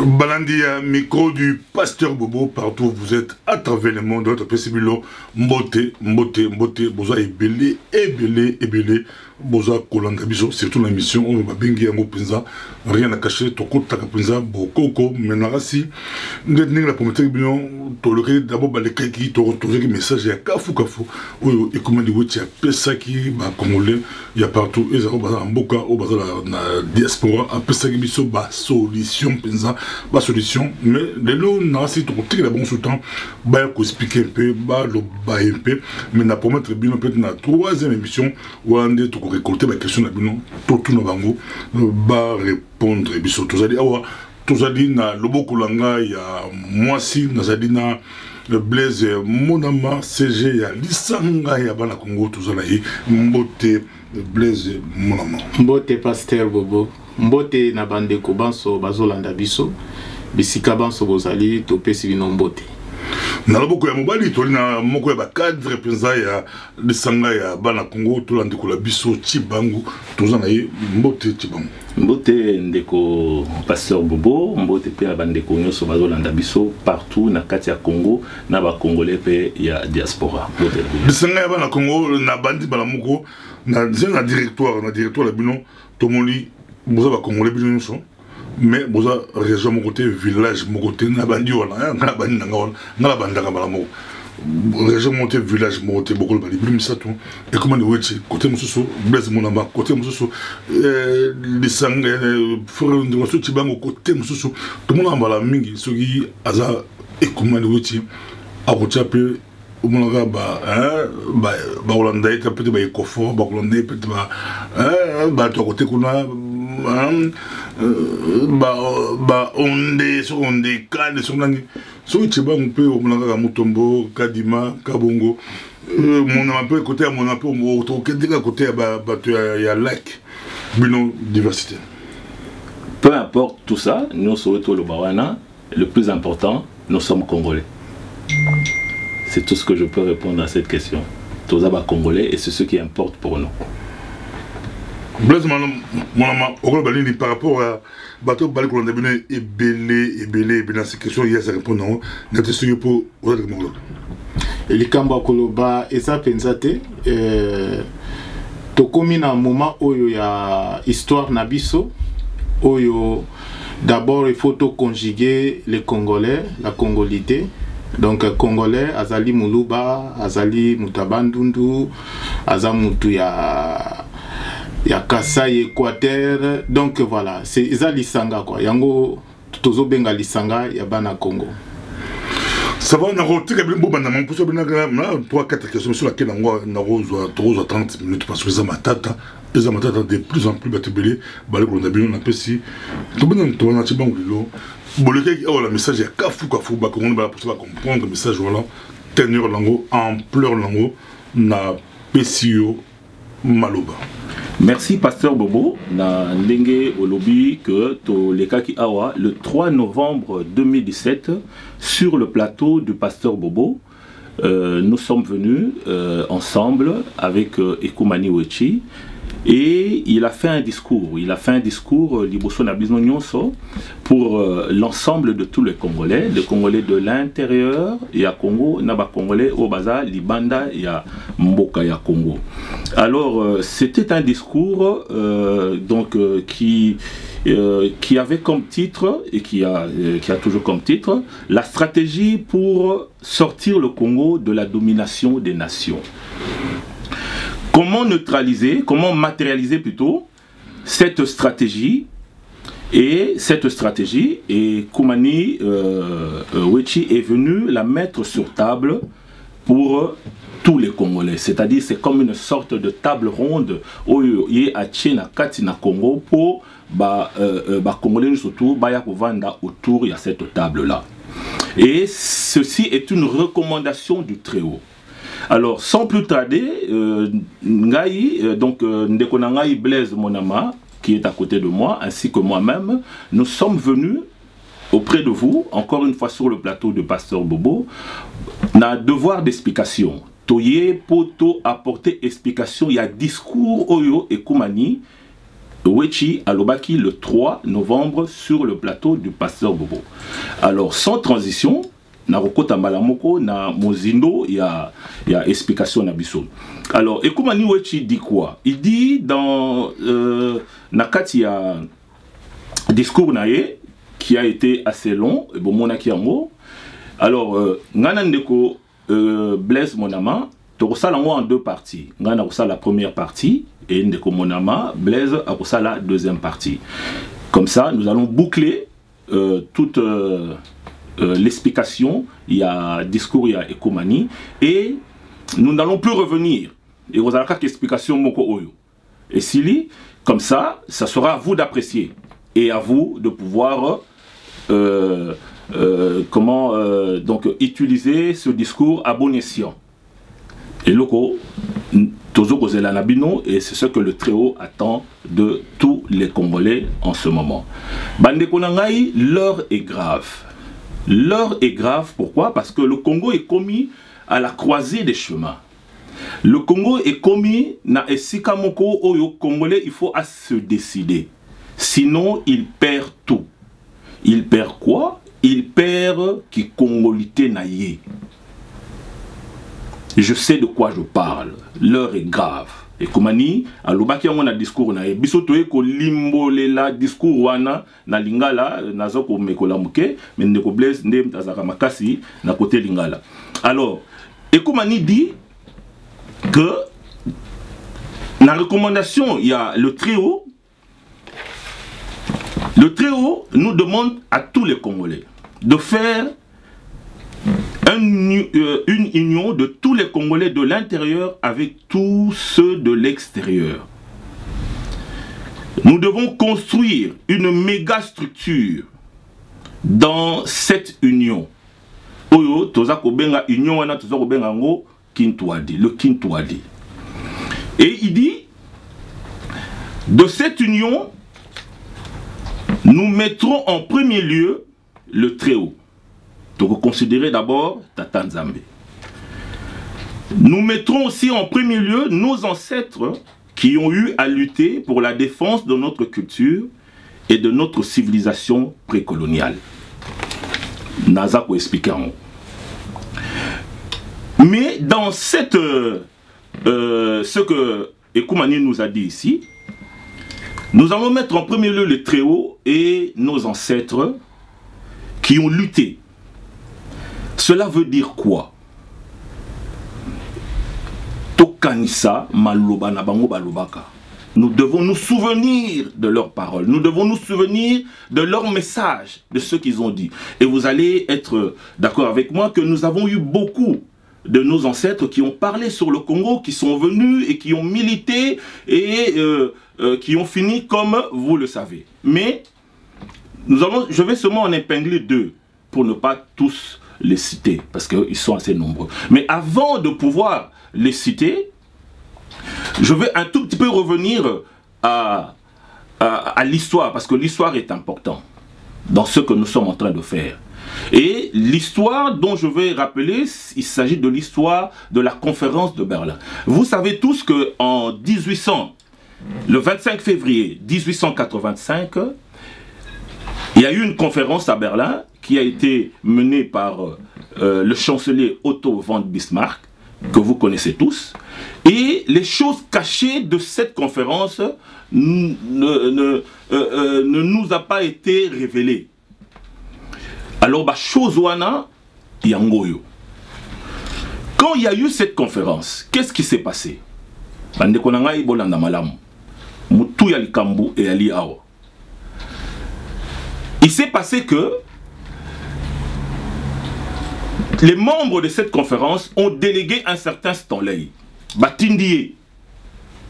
Balandia, micro du pasteur Bobo, partout où vous êtes, à travers le monde, votre possibilité, mbote, boza ebele, boza kolanda biso, surtout la mission, on va bengi yango pinza, rien à cacher, toko taka pinza, bokoko, menarasi, n'gêne la prometteur bilan, toléré d'abord baleka qui toléré message, ya kafu, oyo, et comment dire, il y a pesa qui, bah, congolais, il y a partout, et ça, baza mboka, au baza la diaspora, a pesa qui biso, bah, solution pinza, ba solution, mais les lots n'a si tu la bon sous temps, bah expliquer un peu, bah le bah un peu, mais n'a promettre bien peut-être la troisième émission où on est tout récolter la question d'abino, tout nos bango, bah répondre et biso tous ali awa, tous ali na lobo kulanga ya moi si na zadina Blaise Monama CG ya lisanga ya bana Congo tous ali mbote Blaise Monama. Mbote pasteur Bobo. Mbote na bandeko banso bazolanda biso bisika banso bozali topesi bino mbote na loboko ya mobali toli na moko ya bakadre penza ya lisanga ya bana Congo tolandi kola biso Chibangu toza na ye mbote Chibangu mbote ndeko pasteur Bobo mbote pe ya bandeko nyonso bazolanda biso partout na kati ya Congo na ba congolais pe ya diaspora lisanga ya bana Congo na bandi bala moko na directoire la bino tomoli boza ba congolais bino so mais boza région mon côté village mon côté na bandi wana na bandi na bandaka bala mo région mon côté village mon côté beaucoup bali bim ça tout et comment le wechi côté mususu Blaise Monama côté mususu lisanga frère de mususu Chibangu côté mususu tout le monde bala mingi soki aza et comment le wechi a rochape Omonaga ba Hollandais peut-être ba Ecofort ba Hollandais peut-être ba to côté kuna ba onde kane sonani so Chibangu pe Omonaga Mutombo Kadima Kabongo mon un peu côté mon un peu au côté ya lac bino diversité. Peu importe tout ça, nous sommes le Bawana, le plus important, nous sommes congolais. C'est tout ce que je peux répondre à cette question. Tous les Congolais et c'est ce qui importe pour nous. Blaise Monama, par rapport à bateau Bali qu'on a donné et belé ces questions, il y a ces réponses. N'était sûr pour aux autres Mongols. Et les Kamba Koloba et ça pensate to komi na moment où il y a histoire nabiso où d'abord il faut conjuguer les Congolais, la congolité. Donc congolais azali muluba azali mutabandundu azamutu ya Kasai Équateur, donc voilà c'est ça lisanga quoi yango tozo benga lisanga ya bana Congo. Ça va na roté que bon bana mon poso bina 3-4 questions sur laquelle na rose 30 minutes parce que ça matata de plus en plus batubelé balé qu'on a bien on appelle si to na Chibangu lilo. Bon, le message est kafu bah comment on va comprendre le message voilà tenir lango ampleur lango na pesio maloba. Merci pasteur Bobo na ndenge olobi que to lekaki awa le 3 novembre 2017 sur le plateau du pasteur Bobo nous sommes venus ensemble avec Ekumani Wechi. Et il a fait un discours, Liboso Nabizno Nyonso, pour l'ensemble de tous les Congolais de l'intérieur, il y a Congo, Naba Congolais, Obaza, Libanda, il y a Mboka, il y a Congo. Alors, c'était un discours qui avait comme titre, et qui a toujours comme titre, la stratégie pour sortir le Congo de la domination des nations. Comment neutraliser, comment matérialiser plutôt cette stratégie et Koumani Wechi est venu la mettre sur table pour tous les Congolais. C'est-à-dire c'est comme une sorte de table ronde où il y a Tchena Katina Congo pour Congolais surtout Bayakovanda autour de cette table-là. Et ceci est une recommandation du Très-Haut. Alors, sans plus tarder, Ndeko Nangai Blaise Monama, qui est à côté de moi, ainsi que moi-même, nous sommes venus auprès de vous, encore une fois sur le plateau de Pasteur Bobo, na devoir d'explication. Toye poto apporter explication, il y a discours Oyo et Koumani, Wechi Alobaki le 3 novembre sur le plateau du pasteur Bobo. Alors sans transition, na Rokota Malamoko, na Mozindo, il y a explication na biso. Alors, Ekumani Wechi dit quoi? Il dit dans Nakati, il y a un discours nae qui a été assez long, et bon, monaki yango. Alors, Nganandeko Blaise Monama, Torosala en deux parties. Ngana la première partie, et Ndeko Monama, Blaise a la deuxième partie. Comme ça, nous allons boucler toute l'explication. Il y a discours, il y a Ekomani, et nous n'allons plus revenir. Et vous avez quelques explications Moko Oyo. Et Sili, comme ça, ça sera à vous d'apprécier et à vous de pouvoir donc utiliser ce discours à bon escient. Et loko tozo kozela nabino, et c'est ce que le Très-Haut attend de tous les Congolais en ce moment. Bande konangai, l'heure est grave. L'heure est grave, pourquoi? Parce que le Congo est commis à la croisée des chemins. Le Congo est commis na esika moko oyo Congolais, il faut à se décider. Sinon, il perd tout. Il perd quoi? Il perd qui congolité naïe. Je sais de quoi je parle. L'heure est grave. Et Komani, à l'obaki on a discours naïe. Bisotoe ko limbolela discours wana na lingala nazoko mekola muke, mais ndeko Blaise ndem tazaka makasi na côté lingala. Alors, Ekomani dit que la recommandation, il y a le Très-Haut. Le Très-Haut nous demande à tous les Congolais de faire une union de tous les Congolais de l'intérieur avec tous ceux de l'extérieur. Nous devons construire une méga structure dans cette union. Oyo toza kobenga union wana toza kobenga ngo Kintouadi, le Kintouadi. Et il dit, de cette union, nous mettrons en premier lieu le Très-Haut. Donc considérez d'abord Tata Nzambe. Nous mettrons aussi en premier lieu nos ancêtres qui ont eu à lutter pour la défense de notre culture et de notre civilisation précoloniale. Nazako explique en haut. Mais dans cette, ce que Ekumani nous a dit ici, nous allons mettre en premier lieu le Très-Haut et nos ancêtres qui ont lutté. Cela veut dire quoi? Tokanisa maloba na bango balobaka. Nous devons nous souvenir de leurs paroles. Nous devons nous souvenir de leur message, de ce qu'ils ont dit. Et vous allez être d'accord avec moi que nous avons eu beaucoup de nos ancêtres qui ont parlé sur le Congo, qui sont venus et qui ont milité et qui ont fini comme vous le savez. Mais je vais seulement en épingler deux pour ne pas tous les citer parce qu'ils sont assez nombreux. Mais avant de pouvoir les citer, je vais un tout petit peu revenir à l'histoire parce que l'histoire est importante dans ce que nous sommes en train de faire. Et l'histoire dont je vais rappeler, il s'agit de l'histoire de la conférence de Berlin. Vous savez tous qu'en le 25 février 1885, il y a eu une conférence à Berlin qui a été menée par le chancelier Otto von Bismarck, que vous connaissez tous. Et les choses cachées de cette conférence ne nous a pas été révélées. Alors, chose wana yangoyo. Quand il y a eu cette conférence, qu'est-ce qui s'est passé? Il s'est passé que les membres de cette conférence ont délégué un certain Stanley. Batindie,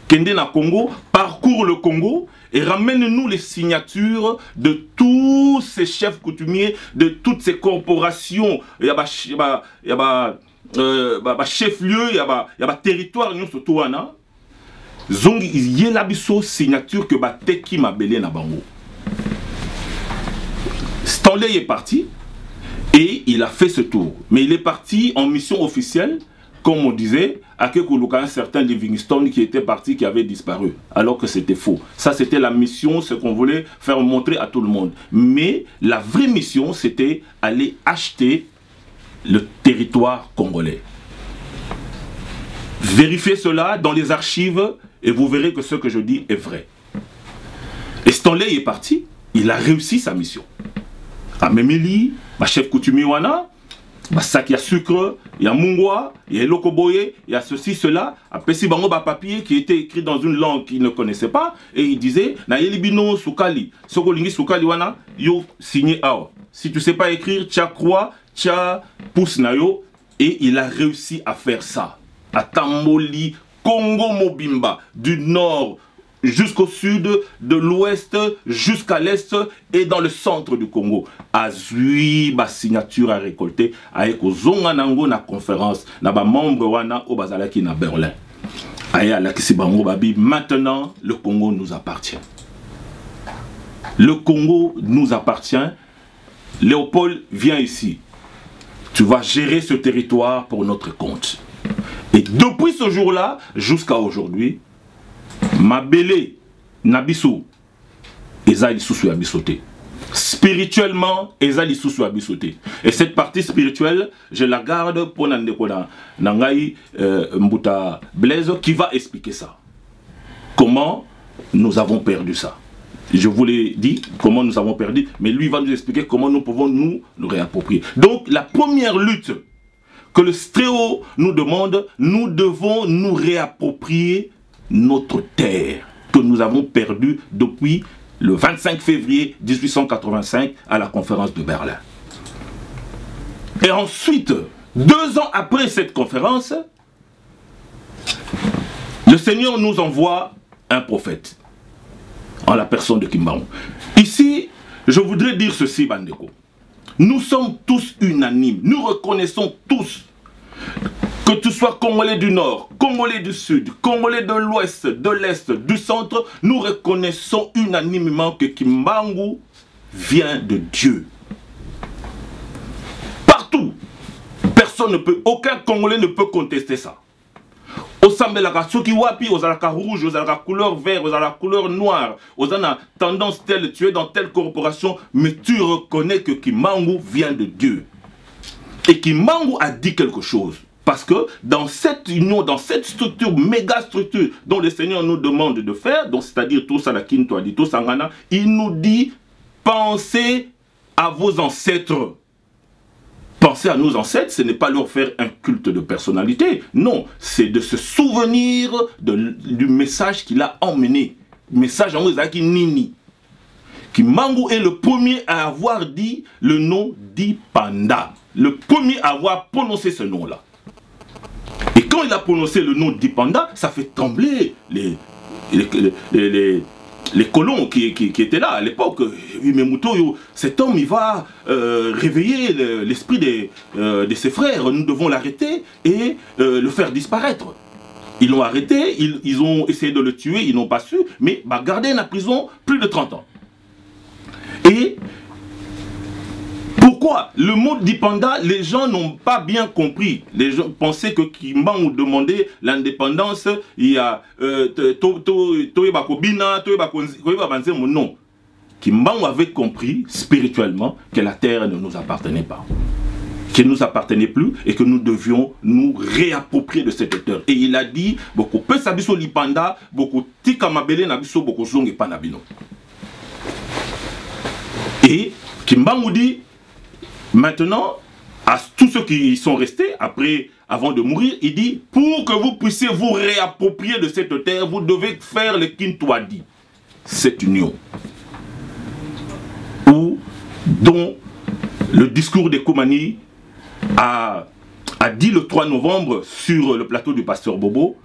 Kende na Congo, parcourt le Congo et ramène-nous les signatures de tous ces chefs coutumiers, de toutes ces corporations. Il y a chef-lieu, il y a territoire, nous surtout wana. Zongi yelabiso signature que bateki mabele na bango. Stanley est parti et il a fait ce tour. Mais il est parti en mission officielle comme on disait, à un certain Livingstone qui était parti, qui avait disparu, alors que c'était faux. Ça, c'était la mission, ce qu'on voulait faire montrer à tout le monde. Mais la vraie mission, c'était aller acheter le territoire congolais. Vérifiez cela dans les archives et vous verrez que ce que je dis est vrai. Et Stanley est parti, il a réussi sa mission. À Memeli, ma chef coutumier wana, ma sac ya sucre, il y a mungwa, il y a lokoboye, il y a ceci, cela. Après, si bango ba papier qui était écrit dans une langue qu'il ne connaissait pas, et il disait, na yelibino sukali, sokolingi sukali wana, yo signé awa. Si tu sais pas écrire, tia croix, tia pousse na yo, et il a réussi à faire ça. À Tamboli, Congo Mobimba, du nord jusqu'au sud, de l'ouest jusqu'à l'est et dans le centre du Congo. Azui, ba signature à récolter avec Ozonga Nango na conférence, na ba membre wana au bazalaki na Berlin. Aya la kisibango babi, maintenant le Congo nous appartient. Le Congo nous appartient. Léopold, viens ici. Tu vas gérer ce territoire pour notre compte. Et depuis ce jour-là, jusqu'à aujourd'hui, Mabele, Nabiso, Ezali Soussou Abisoté. Spirituellement, Ezali Soussou Abisoté. Et cette partie spirituelle, je la garde pour Nangaï Mbuta Blaise qui va expliquer ça. Comment nous avons perdu ça. Je vous l'ai dit, comment nous avons perdu, mais lui va nous expliquer comment nous pouvons nous réapproprier. Donc, la première lutte que le Stréo nous demande, nous devons nous réapproprier notre terre que nous avons perdue depuis le 25 février 1885 à la conférence de Berlin. Et ensuite, 2 ans après cette conférence, le Seigneur nous envoie un prophète en la personne de Kimbangu. Ici, je voudrais dire ceci, Bandeko. Nous sommes tous unanimes. Nous reconnaissons tous que tu sois Congolais du Nord, Congolais du Sud, Congolais de l'Ouest, de l'Est, du Centre. Nous reconnaissons unanimement que Kimbangu vient de Dieu. Partout. Personne ne peut, aucun Congolais ne peut contester ça. Au Sambelaka, ceux qui wapi, aux alaka rouge, aux alaka couleur vert, aux alaka couleur noire, aux alaka tendance telle, tu es dans telle corporation, mais tu reconnais que Kimbangu vient de Dieu. Et Kimbangu a dit quelque chose. Parce que dans cette union, dans cette structure, méga structure, dont le Seigneur nous demande de faire, c'est-à-dire tout ça, la Kinto a dit, tout ça, il nous dit, pensez à vos ancêtres. Penser à nos ancêtres, ce n'est pas leur faire un culte de personnalité. Non, c'est de se souvenir du message qu'il a emmené. Message en Ouzaki Nini. Kimbangu est le premier à avoir dit le nom d'Ipanda. Le premier à avoir prononcé ce nom-là. Et quand il a prononcé le nom d'Ipanda, ça fait trembler les colons qui étaient là à l'époque. Mais Moutoyo, cet homme, il va réveiller l'esprit de ses frères. Nous devons l'arrêter et le faire disparaître. Ils l'ont arrêté, ils ont essayé de le tuer, ils n'ont pas su, mais gardé en prison plus de 30 ans. Et pourquoi le mot d'Ipanda, les gens n'ont pas bien compris. Les gens pensaient que Kimbangu demandait l'indépendance, il y a non. Kimbangu avait compris spirituellement que la terre ne nous appartenait pas, qu'elle ne nous appartenait plus et que nous devions nous réapproprier de cette terre. Et il a dit, beaucoup peu sabiso l'Ipanda, beaucoup tika mabele nabiso, beaucoup zongi panabino. Et Kimbangu dit, maintenant, à tous ceux qui sont restés, avant de mourir, il dit, pour que vous puissiez vous réapproprier de cette terre, vous devez faire le Kintwadi, cette union. Dont le discours de Koumani a dit le 3 novembre sur le plateau du pasteur Bobo,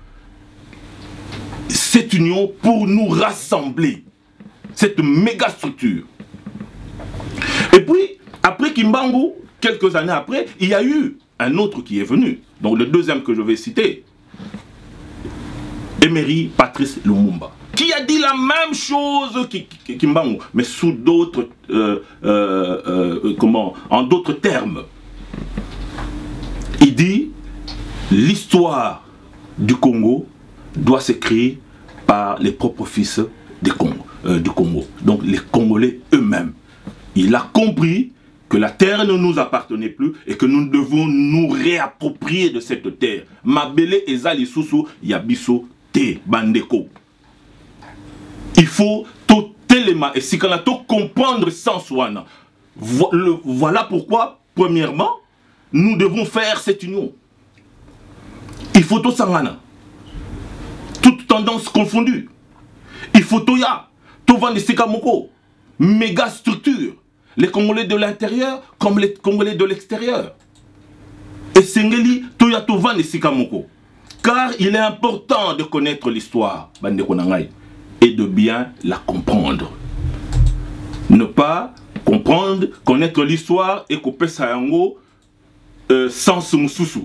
cette union pour nous rassembler, cette méga structure. Et puis, après Kimbangu, quelques années après, il y a eu un autre qui est venu. Donc le deuxième que je vais citer, Emery Patrice Lumumba, qui a dit la même chose que Kimbangu, mais sous d'autres, en d'autres termes. Il dit, l'histoire du Congo doit s'écrire par les propres fils du Congo. Donc les Congolais eux-mêmes. Il a compris que la terre ne nous appartenait plus et que nous devons nous réapproprier de cette terre. Mabele ezali susu yabiso te bandeko. Il faut tout élément et si on comprendre sans soi. Voilà pourquoi, premièrement, nous devons faire cette union. Il faut tout sangana. Toutes tendances confondues. Il faut tout ya. Tout vendre sikamoko. Méga structure. Les Congolais de l'intérieur comme les Congolais de l'extérieur. Et Sengeli, tout ya tout vendre sikamoko. Car il est important de connaître l'histoire, bande konangai, et de bien la comprendre. Ne pas comprendre, connaître l'histoire et couper sa yango sans mususu.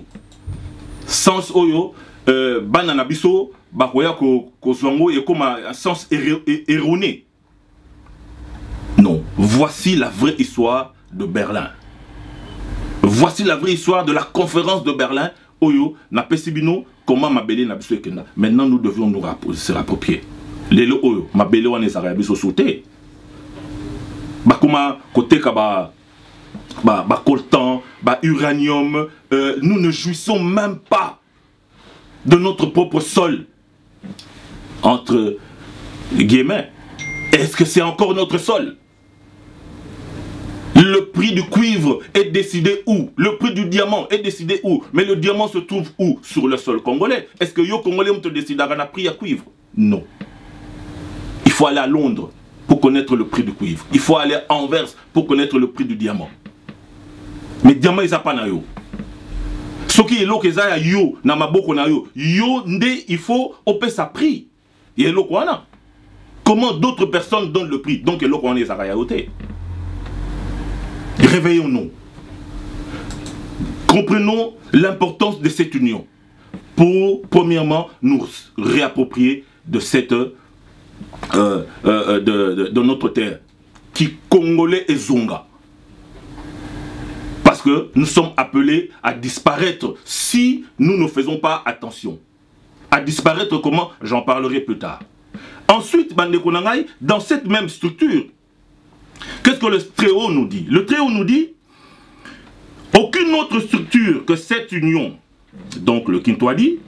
Sans oyo, banana biso, bakoya ko zongo et comme un sens erroné. Non, voici la vraie histoire de Berlin. Voici la vraie histoire de la conférence de Berlin. Oyo, na pesibino, comment Mabele na biso ekenda. Maintenant, nous devions nous se l'approprier. Lelo oyo, Mabele wane zara biso sauté. Bakuma côté kaba coltan, uranium, nous ne jouissons même pas de notre propre sol. Entre guillemets, est-ce que c'est encore notre sol? Le prix du cuivre est décidé où? Le prix du diamant est décidé où? Mais le diamant se trouve où? Sur le sol congolais. Est-ce que yo congolais on te décide à un prix à cuivre? Non. Il faut aller à Londres pour connaître le prix du cuivre. Il faut aller à Anvers pour connaître le prix du diamant. Mais diamant ils a pas na yo. Ce qui est là que ça yo na maboko na yo. Yo ndé il faut opé sa prix. Et là quoi na? Comment d'autres personnes donnent le prix? Donc là on est à rayaoté. Réveillons-nous. Comprenons l'importance de cette union pour, premièrement, nous réapproprier de cette de notre terre qui congolais et zonga. Parce que nous sommes appelés à disparaître si nous ne faisons pas attention. À disparaître comment? J'en parlerai plus tard. Ensuite, Bande Konangai, dans cette même structure, qu'est-ce que le Très-Haut nous dit? Le Très-Haut nous dit aucune autre structure que cette union, donc le Kintwadi,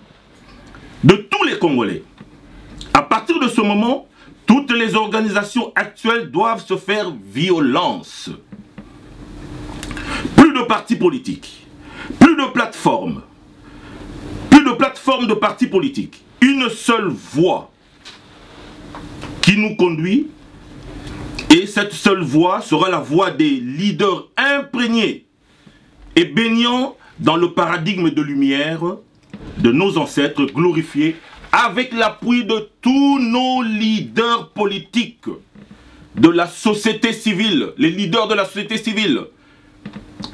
de tous les Congolais. À partir de ce moment, toutes les organisations actuelles doivent se faire violence. Plus de partis politiques, plus de plateformes de partis politiques. Une seule voie qui nous conduit. Et cette seule voie sera la voie des leaders imprégnés et baignant dans le paradigme de lumière de nos ancêtres glorifiés avec l'appui de tous nos leaders politiques de la société civile, les leaders de la société civile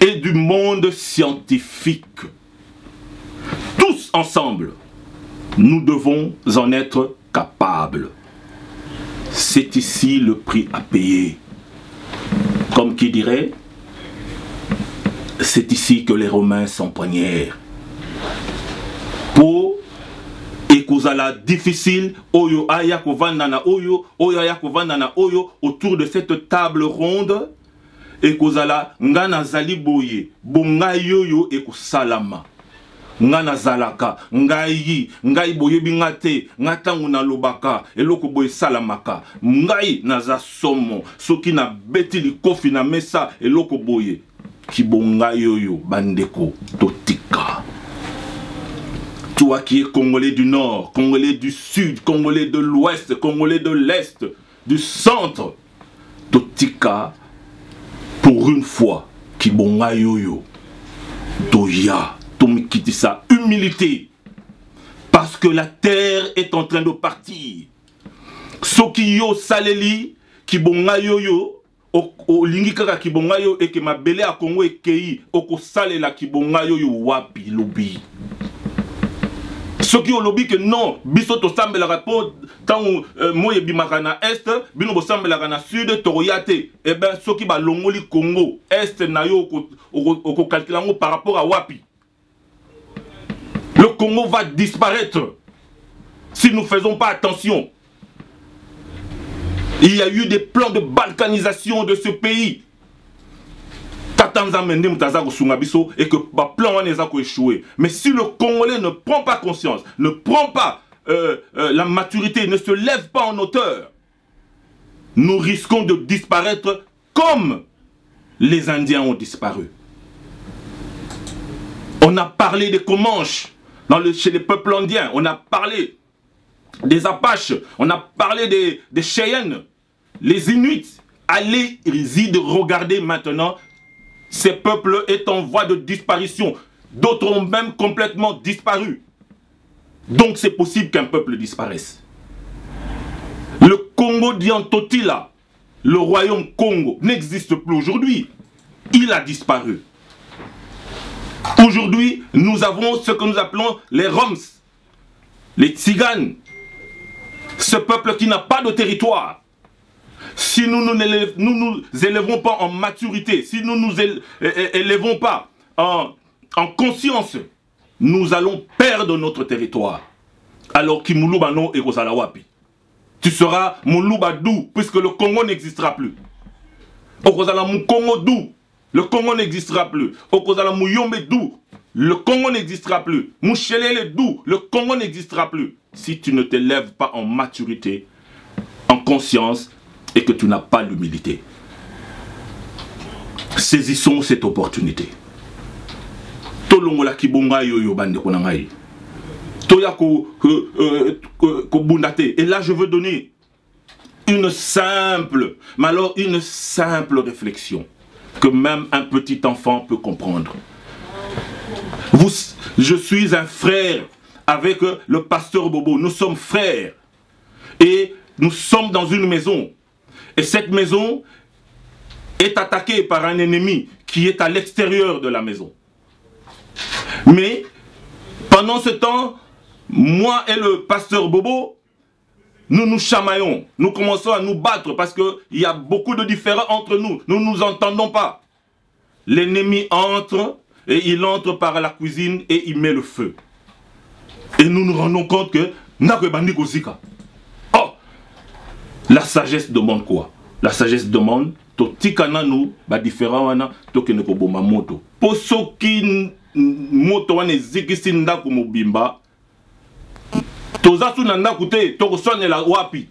et du monde scientifique. Tous ensemble, nous devons en être capables. C'est ici le prix à payer. Comme qui dirait, c'est ici que les Romains s'empoignèrent. Pour ekozala difficile, oyo aya kovandana oyo, oyo aya kovandana oyo, autour de cette table ronde, ekozala ngana zali boye, bonga yoyo ekosalama. Ngana zalaka, ngai boye bingate, ngatangu na lobaka, eloko boye salamaka, ngai naza somo, soki na beti likofi na mesa, eloko boye, ki bonga yoyo, bandeko, totika. Toi qui es Congolais du Nord, Congolais du Sud, Congolais de l'Ouest, Congolais de l'Est, du Centre, totika, pour une fois, ki bonga yoyo, toya. Ça, humilité, parce que la terre est en train de partir. Soki yo saleli ki bonga yoyo o lingi kaka ki bonga yo et que ma belé a Congo et kei oko salela ki bonga yoyo wapi lobi. Soki o lobi que non biso to sambela rapport tant moye bimakana est bino bo sambela na sud toroyate et ben soki ba longoli Congo est na yo oko calculango par rapport à wapi. Congo va disparaître si nous ne faisons pas attention. Il y a eu des plans de balkanisation de ce pays. Et que le plan a échoué. Mais si le Congolais ne prend pas conscience, ne prend pas la maturité, ne se lève pas en hauteur, nous risquons de disparaître comme les Indiens ont disparu. On a parlé des Comanches chez les peuples indiens, on a parlé des Apaches, on a parlé des Cheyennes, les Inuits. Allez-y de regarder maintenant, ces peuples sont en voie de disparition. D'autres ont même complètement disparu. Donc c'est possible qu'un peuple disparaisse. Le Congo d'Iantotila, le royaume Congo, n'existe plus aujourd'hui. Il a disparu. Aujourd'hui, nous avons ce que nous appelons les Roms, les Tziganes. Ce peuple qui n'a pas de territoire. Si nous ne nous élevons pas en maturité, si nous nous élevons pas en conscience, nous allons perdre notre territoire. Alors que Moulouba no et Rosalawapi. Tu seras Moulouba Dou, puisque le Congo n'existera plus. Okozala Mou Congo Dou, le Congo n'existera plus. Okozala Mou Yombe Dou, le Congo n'existera plus. Mouchelele Dou, le Congo n'existera plus. Si tu ne te lèves pas en maturité, en conscience, et que tu n'as pas l'humilité. Saisissons cette opportunité. Tolongola kibonga yoyo bande konangai. Toya ko bundate. Et là je veux donner une simple réflexion que même un petit enfant peut comprendre. Je suis un frère avec le pasteur Bobo. Nous sommes frères et nous sommes dans une maison. Et cette maison est attaquée par un ennemi qui est à l'extérieur de la maison. Mais pendant ce temps, moi et le pasteur Bobo, nous nous chamaillons. Nous commençons à nous battre parce qu'il y a beaucoup de différends entre nous. Nous ne nous entendons pas. L'ennemi entre et il entre par la cuisine et il met le feu. Et nous nous rendons compte que la sagesse demande quoi? La sagesse demande totikana nous ba différent wana tokene ko boma moto. Posoki moto wana zikisi ndako mobimba. Tozasu na ndako te tokosone la wapi.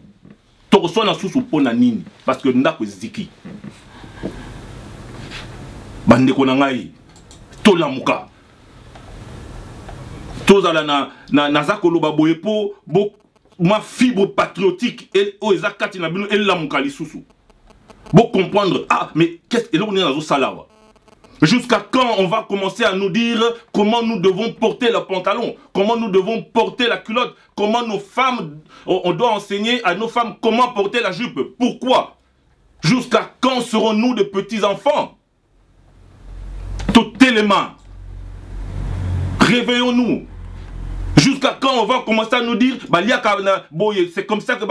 Tokosona susu pona nini parce que ndako ziki. Bande ko na ngai tolamuka. Tozala na zakoloba boye po ma fibre patriotique et ezakati na bino et la mukali susu. Pour comprendre, ah mais qu'est-ce que l'on est dans salawa? Jusqu'à quand on va commencer à nous dire comment nous devons porter le pantalon, comment nous devons porter la culotte, comment nos femmes, on doit enseigner à nos femmes comment porter la jupe. Pourquoi? Jusqu'à quand serons-nous de petits enfants? Tout élément. Réveillons-nous. Jusqu'à quand on va commencer à nous dire c'est comme ça que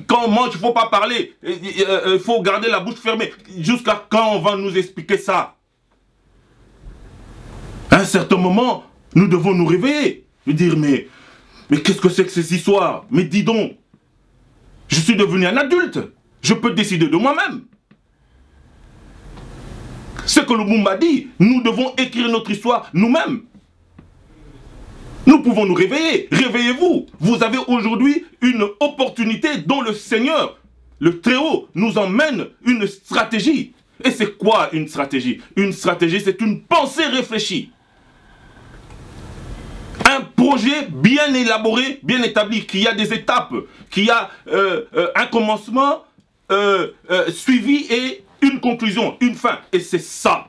quand on mange il ne faut pas parler, il faut garder la bouche fermée. Jusqu'à quand on va nous expliquer ça? À un certain moment nous devons nous réveiller, nous dire mais qu'est-ce que c'est que ces histoires? Mais dis donc, je suis devenu un adulte, je peux décider de moi-même. Ce que le Mumba dit, nous devons écrire notre histoire nous-mêmes. Nous pouvons nous réveiller. Réveillez-vous. Vous avez aujourd'hui une opportunité dont le Seigneur, le Très-Haut, nous emmène une stratégie. Et c'est quoi une stratégie? Une stratégie, c'est une pensée réfléchie. Un projet bien élaboré, bien établi, qui a des étapes, qui a un commencement suivi et une conclusion, une fin. Et c'est ça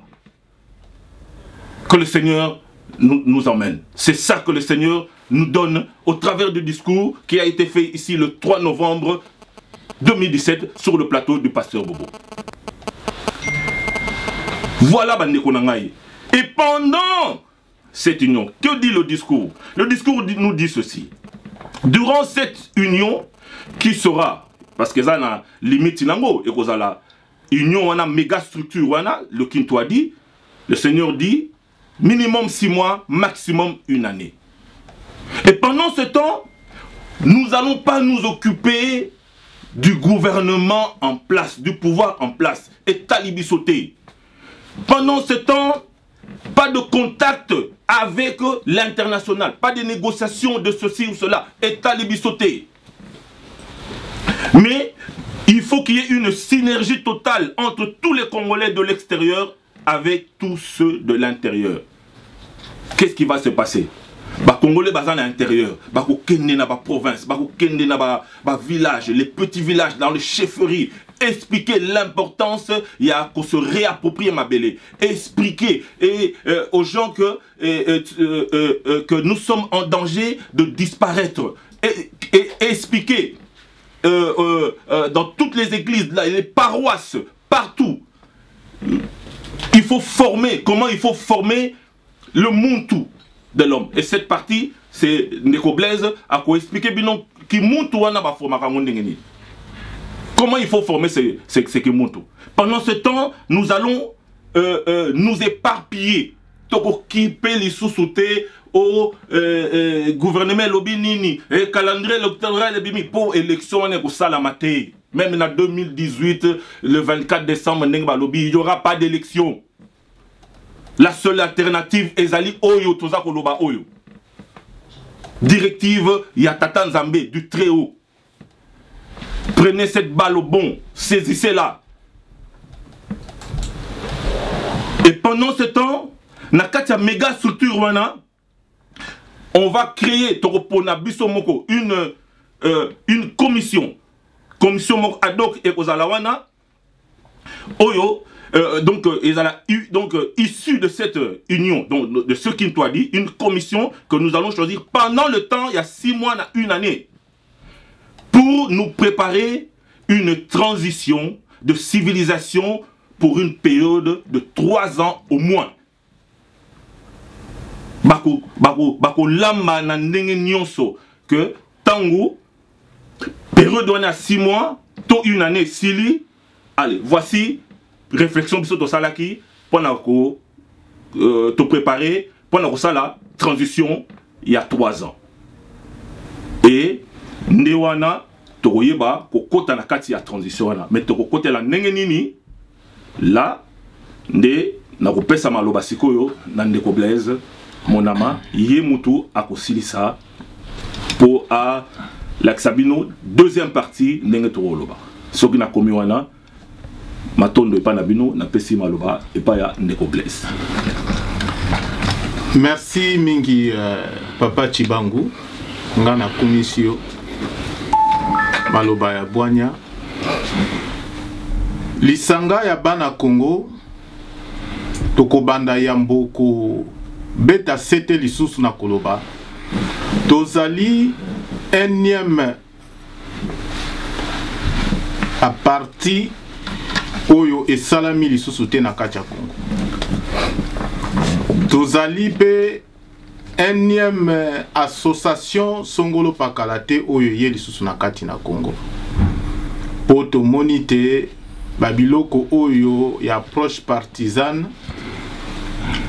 que le Seigneur nous emmène. C'est ça que le Seigneur nous donne au travers du discours qui a été fait ici le 3 novembre 2017 sur le plateau du pasteur Bobo. Voilà Bandeko Nangaï. Et pendant cette union, que dit le discours? Le discours nous dit ceci. Durant cette union qui sera, parce que ça a limite nango et que ça la union, on a méga structure, on a le Kintoa dit, le Seigneur dit, minimum 6 mois, maximum 1 année. Et pendant ce temps, nous n'allons pas nous occuper du gouvernement en place, du pouvoir en place. Et talibisoté. Pendant ce temps, pas de contact avec l'international, pas de négociation de ceci ou cela. Et talibisoté. Mais il faut qu'il y ait une synergie totale entre tous les Congolais de l'extérieur avec tous ceux de l'intérieur. Qu'est-ce qui va se passer? Les Congolais sont à l'intérieur, ils sont dans la province, ils sont dans les villages, les petits villages, dans les chefferies. Expliquer l'importance, il y a qu'on se réapproprie Mabélé. Expliquer aux gens que nous sommes en danger de disparaître. Et expliquer dans toutes les églises, les paroisses, partout. Il faut former, comment il faut former le Muntu de l'homme. Et cette partie, c'est Ndeko Blaise à quoi expliquer qui Muntu wana ba forma ngeni. Comment il faut former ce que Muntu. Pendant ce temps, nous allons nous éparpiller. Toko kipe les sous-sautés au gouvernement lobby nini et calendrier électoral pour élection on est pour ça la maté. Même en 2018, le 24 décembre, il n'y aura pas d'élection. La seule alternative est Zali Oyo, Toza Koloba Oyo. Directive Yatata Nzambe, du très haut. Prenez cette balle au bon, saisissez-la. Et pendant ce temps, Nakatia méga structure wana, on va créer Toropona Bissomoko une commission ad hoc et Ozalawana Oyo issu de cette union, donc de ce qu'il t'a dit, une commission que nous allons choisir pendant le temps, il y a 6 mois à 1 année, pour nous préparer une transition de civilisation pour une période de 3 ans au moins. Bako lamba na ndenge nyonso que tango période on a 6 mois, to 1 année sili. Allez, voici réflexion biso to salaki pour te préparer pour la transition il y a 3 ans. Et ndewana to yeba ko kota na kati ya transition wana, mais to ko kota la ndenge nini là nde na ko pesa maloba sikoyo na Ndeko Blaise monama ye mutu akosilisa pour a l'axabino deuxième partie ndenge to loba soki na komi wana matondo epa na bino na pesi maloba epa ya Ndeko Blaise. Merci mingi Papa Chibangu ngana komisio maloba ya bwanya lisanga ya bana Congo tokobanda ya mboko beta sete lisusu na koloba tozali énième à parti oyo esalami lisusu te na kati ya Congo. Tozali pe énième association Songolo Pakalate oyo ye lisusu na kati na Congo. Po tomoni te babiloko oyo ya approche partisane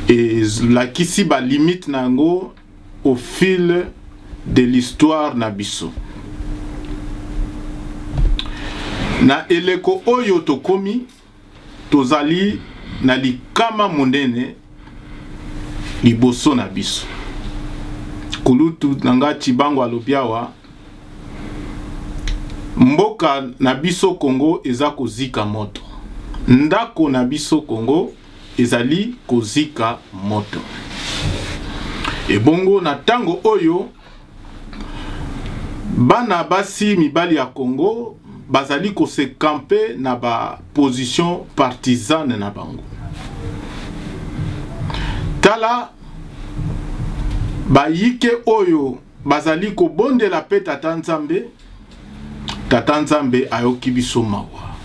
et la kisi ba limite nango au fil de l'histoire na biso. Na eleko oyo tokomi tozali na likama monene liboso na biso. Kulutu nanga Chibangu alobiawa mboka na biso Congo eza kozika moto. Ndako na biso Congo ezali kozika moto. E bongo na tango oyo bana basi mibali ya Congo bazali ko se camper na ba position partisane na bango. Tala bayike oyo bazali ko bondela pe Tata Nzambe ayoki biso mawa.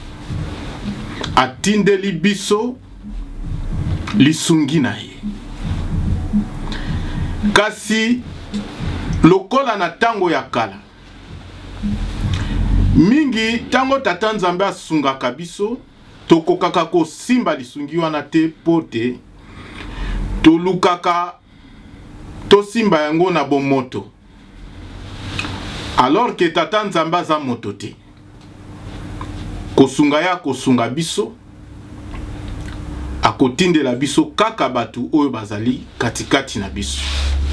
Atindeli biso lisungi na ye. Kasi lokola na tango ya kala mingi tango Tata Nzambe asungaka biso tokokaka ko simba lisungi wana te pote tolukaka tosimba yango na bomoto alors que tata nzambe aza moto te kosunga ya kosunga biso akotindela biso kaka batu oyo bazali katikati na biso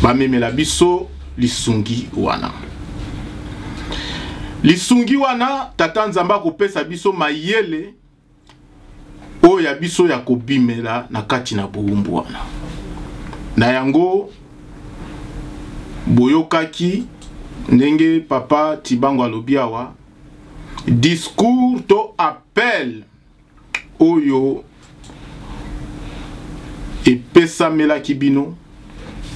bamemela biso lisungi wana tata nzambe akopesa biso mayele oyo ya biso ya kobimela na kati na buumbu wana na yango boyokaki ndenge papa Tibango alobi awa discours to appel oyo epesamelaki bino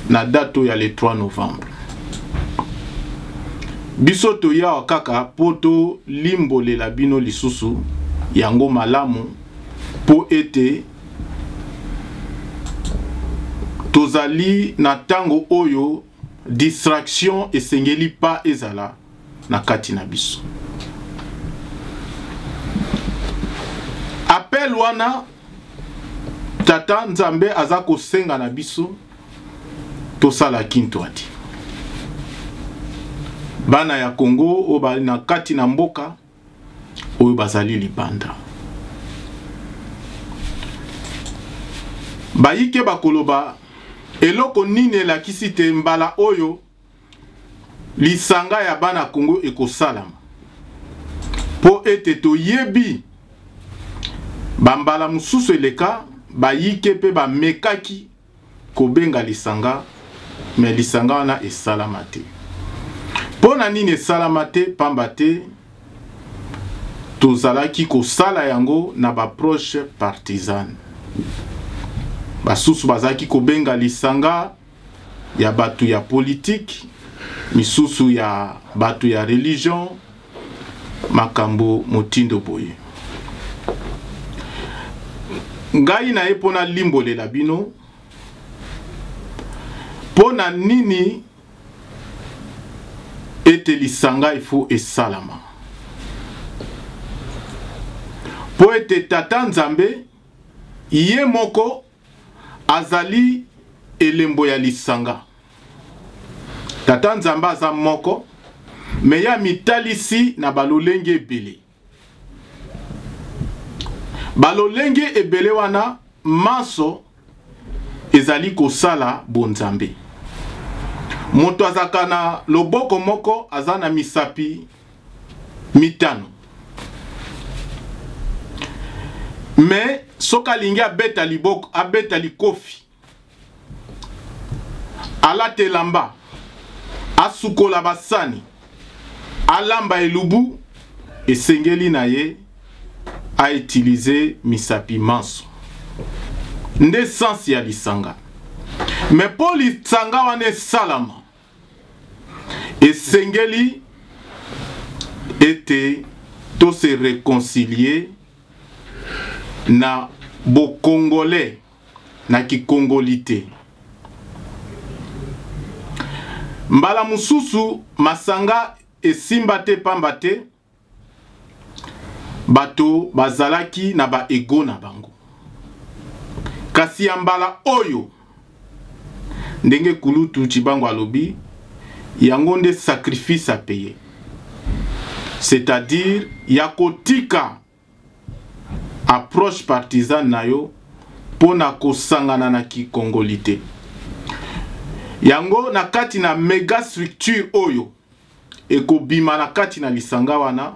na dato ya le 3 novembre biso toya kaka poto limbolela bino lisusu yango malamu po ete tozali na tango oyo distraction esengeli pa ezala na kati na biso appel wana tata nzambe aza kosenga na biso tosala kinto ati bana ya Congo oyo bali na kati na mboka oyo bazali libanda bayike bakoloba eloko nini elakisi te mbala oyo lisanga ya bana Congo ekosalama po ete toyebi bambala mususu eleka bayike pe bamekaki kobenga lisanga me lisanga wana esalama te pona nini esalama te pamba te tozalaki kosala yango na baproche partisane basusu bazaki kobenga lisanga ya batu ya politique misusu ya batu ya religion makambo motindo boye ngai na epona limbolela bino pona nini ete lisanga ifo esalama po ete tata nzambe ye moko azali elembo ya lisanga tata nzambe aza moko me ya mitalisi na balolenge ebele balolenge ebele wana maso ezali kosala bonzambe moto azaka na loboko moko aza na misapi mitano me soka lingi abeta liboko abeta likofi alate lamba asukola basani alamba elubu esengeli na ye a utiliser misapi manso nde sens ya lisanga me po lisanga wana esalama esengeli ete to se réconcilier na bokongolais na kikongolité mbala mususu masanga esimba te pamba te bato bazalaki na ba ego na bango kasi ya mbala oyo ndenge kulutu Tibango alobi yango nde sacrifice à payer c'est-à-dire ya kotika approche partisane na yo pona kosangana na kikongolité yango na kati na méga structure oyo ekobima na kati na lisanga wana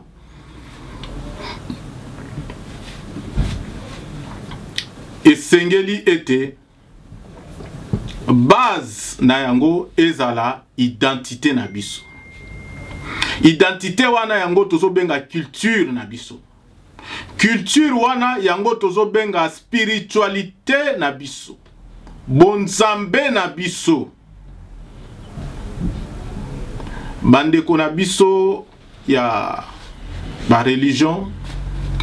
esengeli ete base na yango ezala identité na biso identité wana yango tozobenga culture na biso culture wana yango tozobenga spiritualité na biso bonzambe na biso bandeko na biso ya ba religion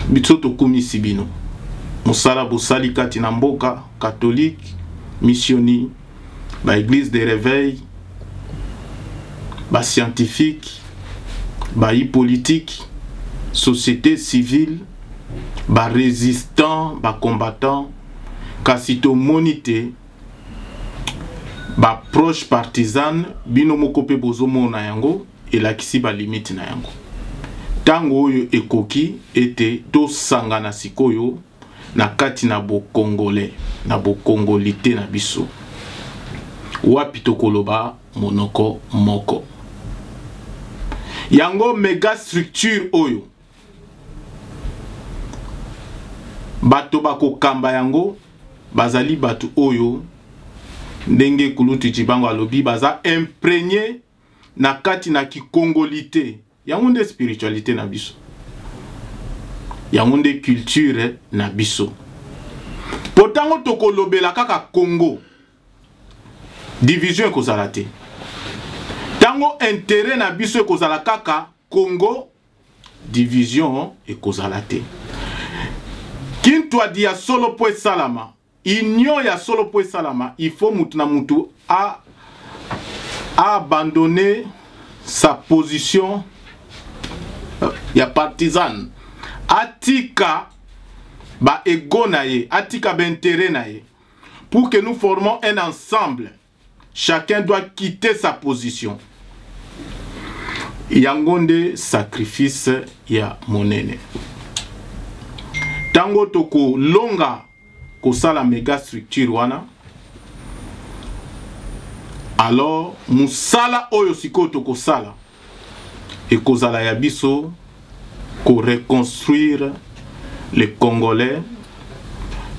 biso tokumisi bino musala bosali kati na mboka catholique missioni ba église de réveil ba scientifique ba politique société civile ba résistant ba combattant kasi to monité approche partisane bino moko pe bozomo na yango elakisi ba limite na yango. Tango oyo ekoki ete to sangana sikoyo na kati na bo congolais na bo congolité na biso. Wapi tokoloba monoko moko. Yango méga structure oyo bato bako kamba yango bazali bato oyo ndenge Kulutu Tshibangwa alobi baza imprégné na kati na kikongolité yango nde spiritualité na biso yango nde culture na biso. Potango tokolobela kaka Congo division ekozala te. Tango intérêt na biso ekozala kaka Congo division ekozala te. Kintu adi ya solo po salama, union ya solo po salama, il faut mutu na mutu a abandonner sa position ya partisan. Atika ba ego na ye, atika ba intérêt na ye. Pour que nous formons un ensemble, chacun doit quitter sa position. Yangonde sacrifice ya monene. Tango toko longa kosala méga structure wana. Alors musala oyo siko toko sala et kozala ya biso ko reconstruire les Congolais,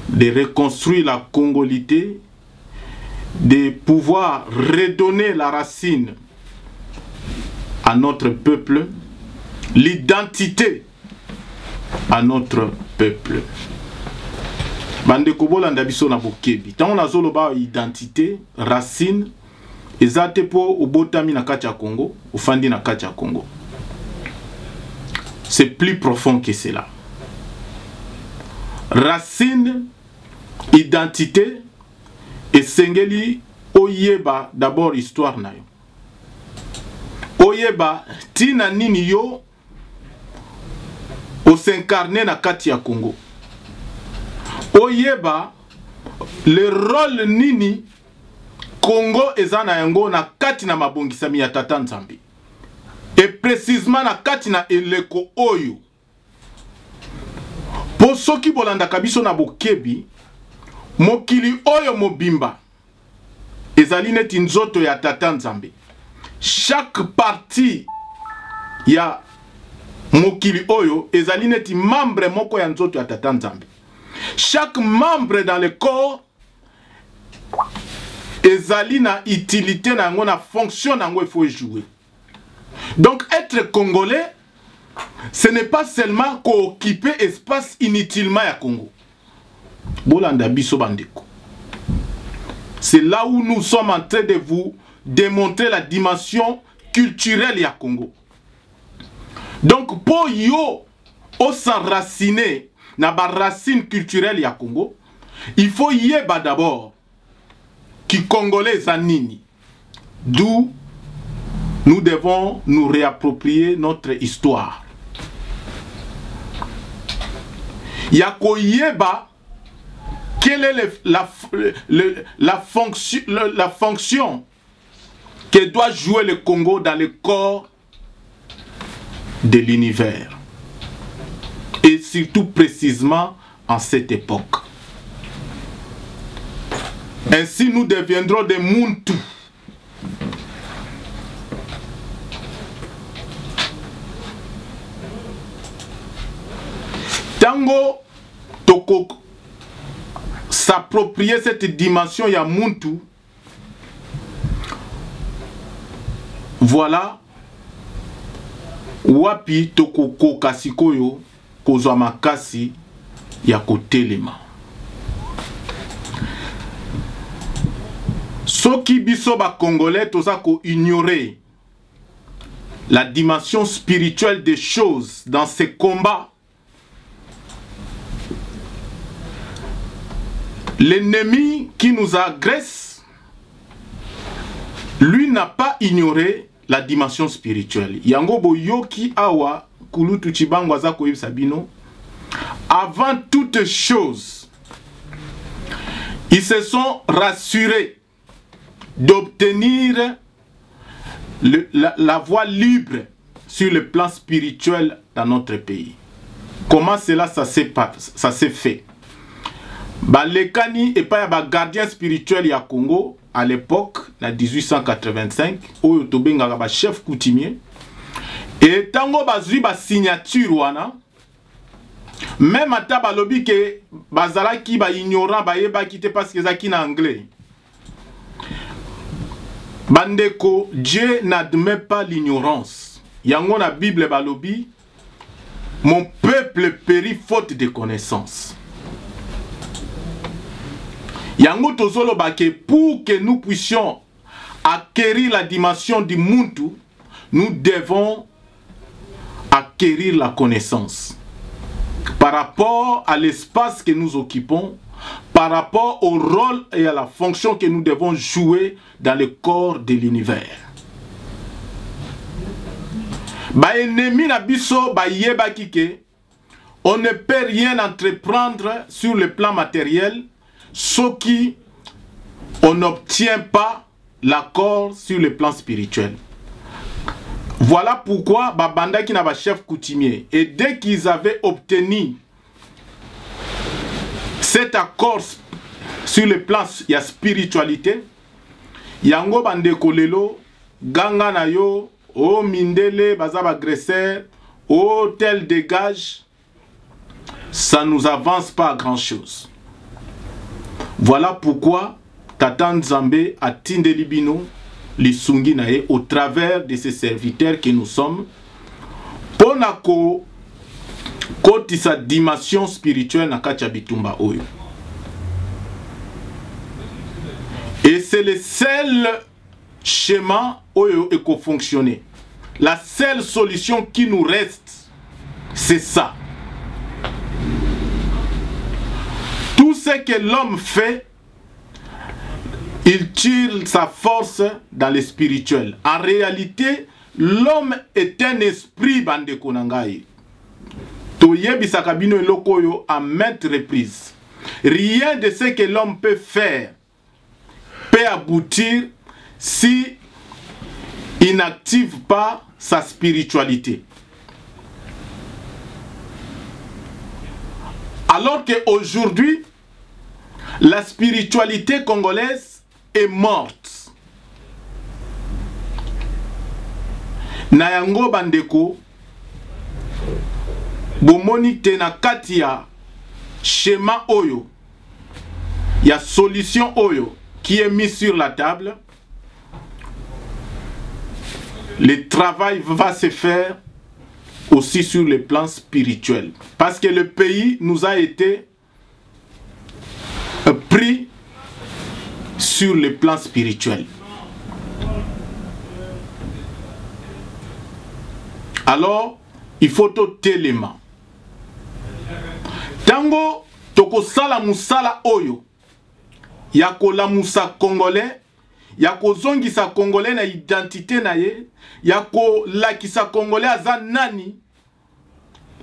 de reconstruire la congolité, de pouvoir redonner la racine à notre peuple, l'identité à notre peuple. Bande kobolanda biso na bokebi. Tant on zoloba identité, racine, ezate po obotami na kati ya Congo, ofandi na kati ya Congo. C'est plus profond que cela. Racine, identité, et sengeli oyeba d'abord histoire na yo. Oyeba tina nini yo o s'incarner na kati ya Congo. Oyeba le rôle nini Congo ezana yango na kati na mabongisami ya Tata Nzambe. Et précisément na kati na eleko oyo. Po soki bolanda kabiso na bokebi, mokili oyo mobimba ezali neti nzoto ya Tata Nzambe. Chaque partie ya mokili oyo ezali neti membre moko ya nzoto ya Tata Nzambe. Chaque membre dans le corps ezali na utilité na yango na fonction nango il faut jouer. Donc être congolais, ce n'est pas seulement qu'occuper espace inutilement à Congo. Bolanda biso bandeko. C'est là où nous sommes en train de vous démontrer la dimension culturelle à Congo. Donc pour yo o s'enraciner na ba racine culturelle à Congo, il faut yeba d'abord qui congolais zanini. D'où nous devons nous réapproprier notre histoire. Yako yeba quelle est la fonction que doit jouer le Congo dans le corps de l'univers. Et surtout précisément en cette époque. Ainsi nous deviendrons des Muntu. Tango toko s'approprier cette dimension ya Muntu. Voilà wapi toko kokasikoyo kozwa makasi ya kotelema. Soki biso ba congolais toza ko ignorer la dimension spirituelle des choses dans ces combats. L'ennemi qui nous agresse, lui n'a pas ignoré la dimension spirituelle. Yango boyoki awa Kulutu Tshibangwa za koyebisa bino. Avant toute chose, ils se sont rassurés d'obtenir la voie libre sur le plan spirituel dans notre pays. Comment cela ça s'est fait? Balekani et pas ba gardien spirituel ya Congo à l'époque, en 1885, où Tobenga ba chef coutumier. Et tango bazui ba signature wana, même ata balobi ke bazalaki ba ignorant ba yeba kite parce que zaki na anglais. Bandeko, Dieu n'admet pas l'ignorance. Yango na Bible balobi, mon peuple périt faute de connaissance. Yango tozolo bake, pour que nous puissions acquérir la dimension du muntu, nous devons acquérir la connaissance par rapport à l'espace que nous occupons, par rapport au rôle et à la fonction que nous devons jouer dans le corps de l'univers. Ba ennemi na biso ba yeba kike, on ne peut rien entreprendre sur le plan matériel, sauf qu'on n'obtient pas l'accord sur le plan spirituel. Voilà pourquoi Babanda qui n'a pas chef coutumier. Et dès qu'ils avaient obtenu cet accord sur le plan de la spiritualité, Yango Bandeko Lelo, Ganga Nayo, O Mindele, Bazaba Gresser, O tel dégage, ça ne nous avance pas à grand chose. Voilà pourquoi Tata Nzambe a Tindelibino, Lisungi Nae, au travers de ces serviteurs que nous sommes, pour côté sa dimension spirituelle na katia bitumba oyo. Et c'est le seul schéma oyo éco fonctionner. La seule solution qui nous reste, c'est ça. Tout ce que l'homme fait, il tire sa force dans le spirituel. En réalité, l'homme est un esprit bande konangai. Toyebi sakabino lokoyo à maintes reprises. Rien de ce que l'homme peut faire peut aboutir si il n'active pas sa spiritualité. Alors qu'aujourd'hui, la spiritualité congolaise est morte. Nayango bandeko, bomoni tena katia schéma oyo, ya solution oyo qui est mis sur la table. Le travail va se faire aussi sur le plan spirituel. Parce que le pays nous a été pris sur le plan spirituel. Alors, il faut tout élément. Tango toko sala musala oyo, yako la musa congolais, yako zongi sa congolais na identité na ye, yako la kisa congolais aza nani,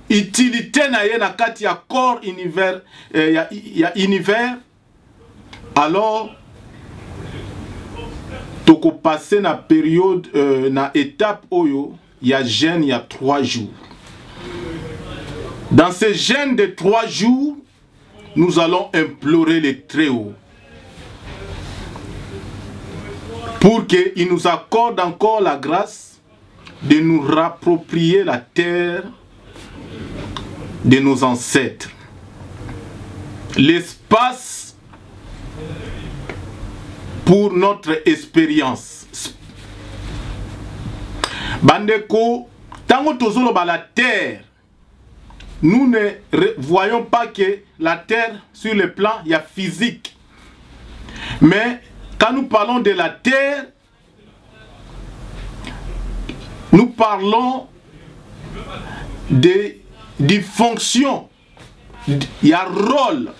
utilité na ye na kati ya corps univers, ya univers. Alors, toko passé na période, na étape oyo, ya jeûne ya 3 jours. Dans ce jeûne de 3 jours, nous allons implorer le Très-Haut pour qu'il nous accorde encore la grâce de nous rapproprier la terre de nos ancêtres. L'espace pour notre expérience. Bandeko, tango tozolo ba la terre, nous ne voyons pas que la terre sur le plan il y a physique. Mais quand nous parlons de la terre, nous parlons des fonctions, il y a un rôle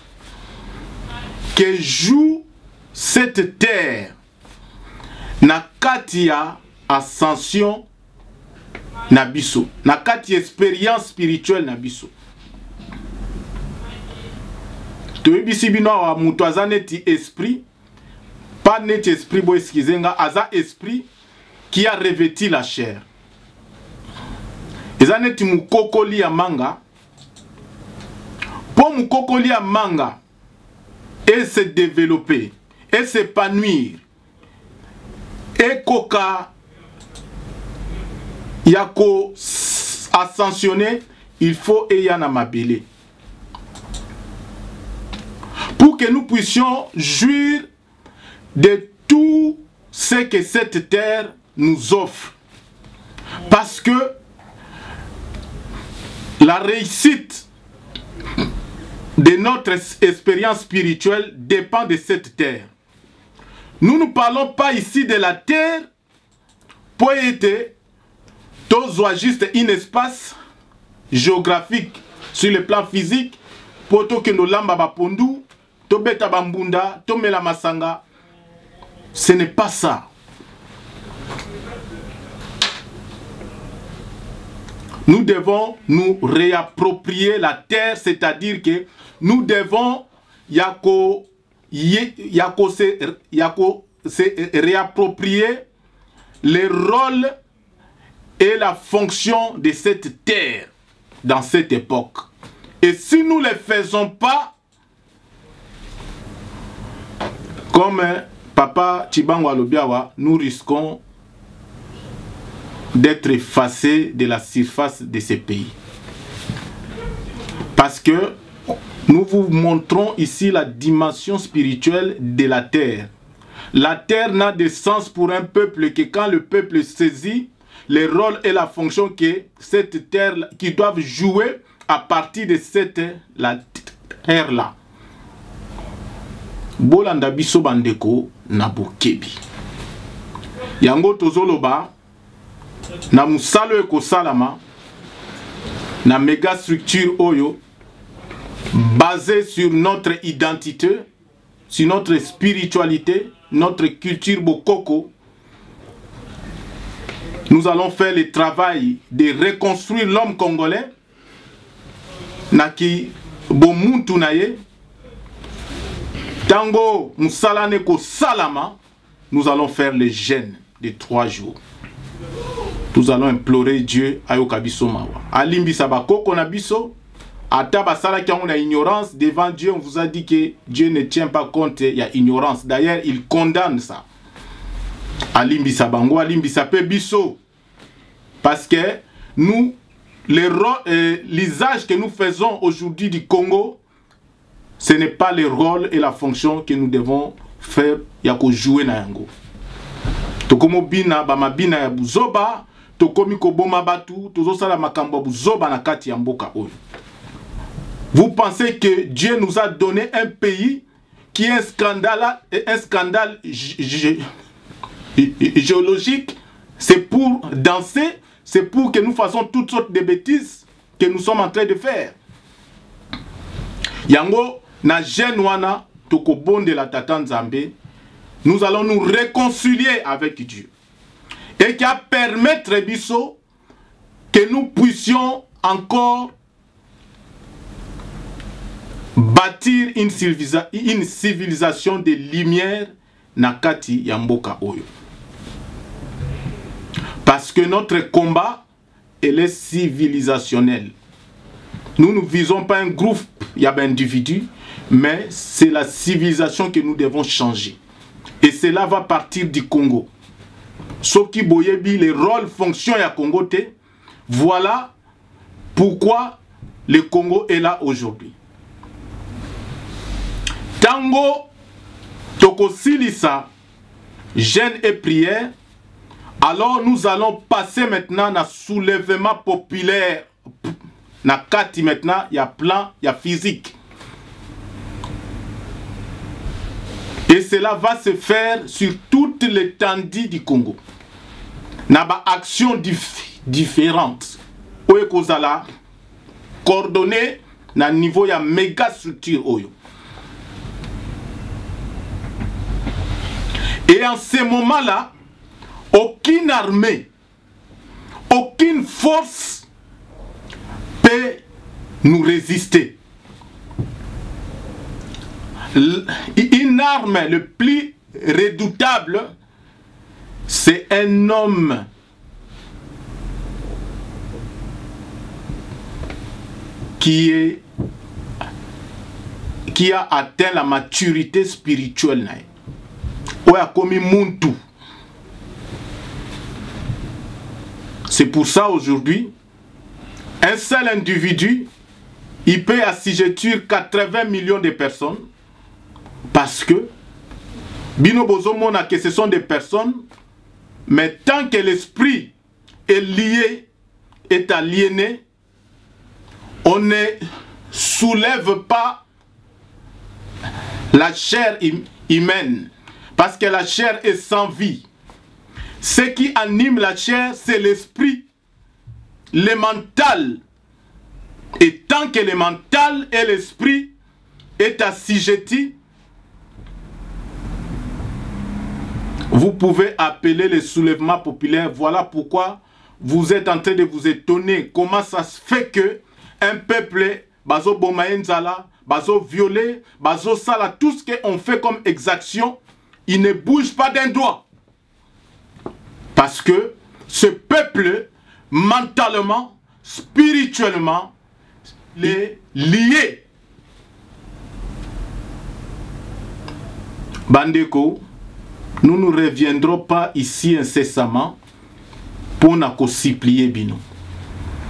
que joue cette terre. Nakati ya ascension nabiso, nakati expérience spirituelle nabiso. Toyebisi bino wa mutu azane ti esprit, pas net esprit, bo excusenga, aza esprit qui a revêti la chair. Eza neti mukokoli ya manga. Pour mukokoli ya manga et se développer, et s'épanouir, et koka yako ascensionner, il faut eyana mabele. Pour que nous puissions jouir de tout ce que cette terre nous offre. Parce que la réussite de notre expérience spirituelle dépend de cette terre. Nous ne parlons pas ici de la terre pour être juste un espace géographique sur le plan physique pour que nous lamba bapondu, to beta bambunda, to mela masanga. Ce n'est pas ça. Nous devons nous réapproprier la terre, c'est-à-dire que nous devons se réapproprier les rôles et la fonction de cette terre dans cette époque. Et si nous ne les faisons pas, comme Papa Chibango Alobiawa, nous risquons d'être effacés de la surface de ces pays. Parce que nous vous montrons ici la dimension spirituelle de la terre. La terre n'a de sens pour un peuple que quand le peuple saisit les rôles et la fonction que cette terre, qui doivent jouer à partir de cette terre-là. Bolanda biso bandeko na bokebi. Yango tozoloba na musalo eko salama na méga structure oyo basée sur notre identité, sur notre spiritualité, notre culture bokoko. Nous allons faire le travail de reconstruire l'homme congolais naki bomuntu naye tango musalane ko salama. Nous allons faire le jeûne de 3 jours. Nous allons implorer Dieu ayoka biso mawa. Alimbi sabako kona biso ata basala ki on a ignorance devant Dieu. On vous a dit que Dieu ne tient pas compte, il y a ignorance. D'ailleurs, il condamne ça. Alimbi sabango, alimbi sape biso. Parce que nous, l'usage que nous faisons aujourd'hui du Congo, ce n'est pas le rôle et la fonction que nous devons faire yako jouer na yango. Tokomo bina ba mabina ya buzoba, tokomi ko boma batu, tozo sala makambo buzoba na kati ya mboka oyo. Vous pensez que Dieu nous a donné un pays qui est un scandale géologique? C'est pour danser, c'est pour que nous fassions toutes sortes de bêtises que nous sommes en train de faire. Yango na jenwana toko bonde la tata Nzambe, nous allons nous réconcilier avec Dieu. Et qui a permettre biso que nous puissions encore bâtir une civilisation de lumière nakati yamboka oyo. Parce que notre combat, elle est civilisationnel. Nous ne visons pas un groupe d'individus, mais c'est la civilisation que nous devons changer. Et cela va partir du Congo. Soki boyebi les rôles, fonctions ya Congo te. Voilà pourquoi le Congo est là aujourd'hui. Tango toko silisa jeûne et prière. Alors nous allons passer maintenant na soulèvement populaire. Na kati maintenant, il y a plan, il y a physique. Et cela va se faire sur toute l'étendue du Congo. Naba actions différentes. Oye kozala coordonnées na niveau ya méga structure oyo. Et en ce moment-là, aucune armée, aucune force peut nous résister. Une arme le plus redoutable, c'est un homme qui a atteint la maturité spirituelle. C'est pour ça aujourd'hui, un seul individu, il peut assujettir 80 millions de personnes parce que Bino Bozomona que ce sont des personnes, mais tant que l'esprit est lié, est aliéné, on ne soulève pas la chair humaine, parce que la chair est sans vie. Ce qui anime la chair, c'est l'esprit, le mental. Et tant que le mental et l'esprit est assujetti, vous pouvez appeler le soulèvement populaire. Voilà pourquoi vous êtes en train de vous étonner. Comment ça se fait que un peuple, bazo bomaenzala, bazo violé, bazo sala, tout ce qu'on fait comme exaction, il ne bouge pas d'un doigt. Parce que ce peuple, mentalement, spirituellement, il est lié. Bandeko, nous ne reviendrons pas ici incessamment pour nous supplier bino.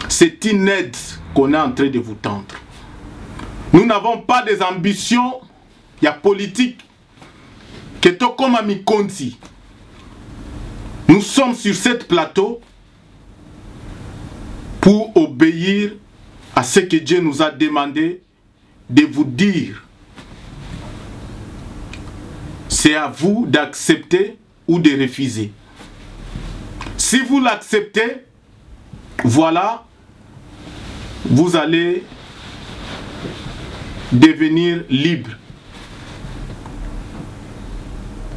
C'est une aide qu'on est en train de vous tendre. Nous n'avons pas des ambitions, il y a politique, que to comme ami Konzi. Nous sommes sur cette plateau pour obéir à ce que Dieu nous a demandé de vous dire. C'est à vous d'accepter ou de refuser. Si vous l'acceptez, voilà, vous allez devenir libre.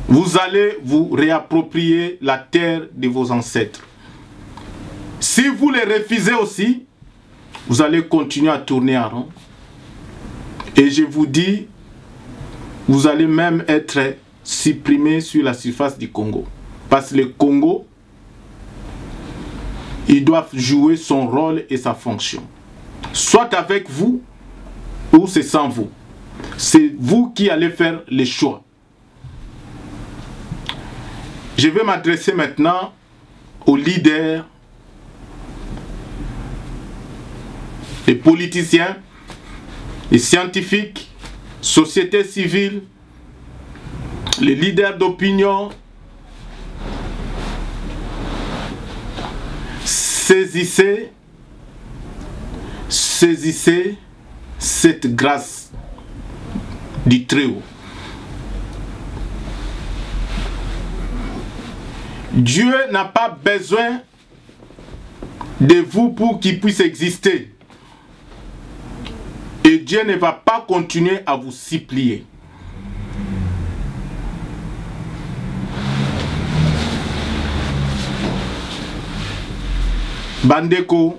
Vous allez vous réapproprier la terre de vos ancêtres. Si vous les refusez aussi, vous allez continuer à tourner en rond. Et je vous dis, vous allez même être supprimé sur la surface du Congo. Parce que le Congo, il doit jouer son rôle et sa fonction. Soit avec vous, ou c'est sans vous. C'est vous qui allez faire les choix. Je vais m'adresser maintenant aux leaders, les politiciens, les scientifiques, société civile, les leaders d'opinion. Saisissez cette grâce du Très-Haut. Dieu n'a pas besoin de vous pour qu'il puisse exister. Et Dieu ne va pas continuer à vous supplier. Bandeko,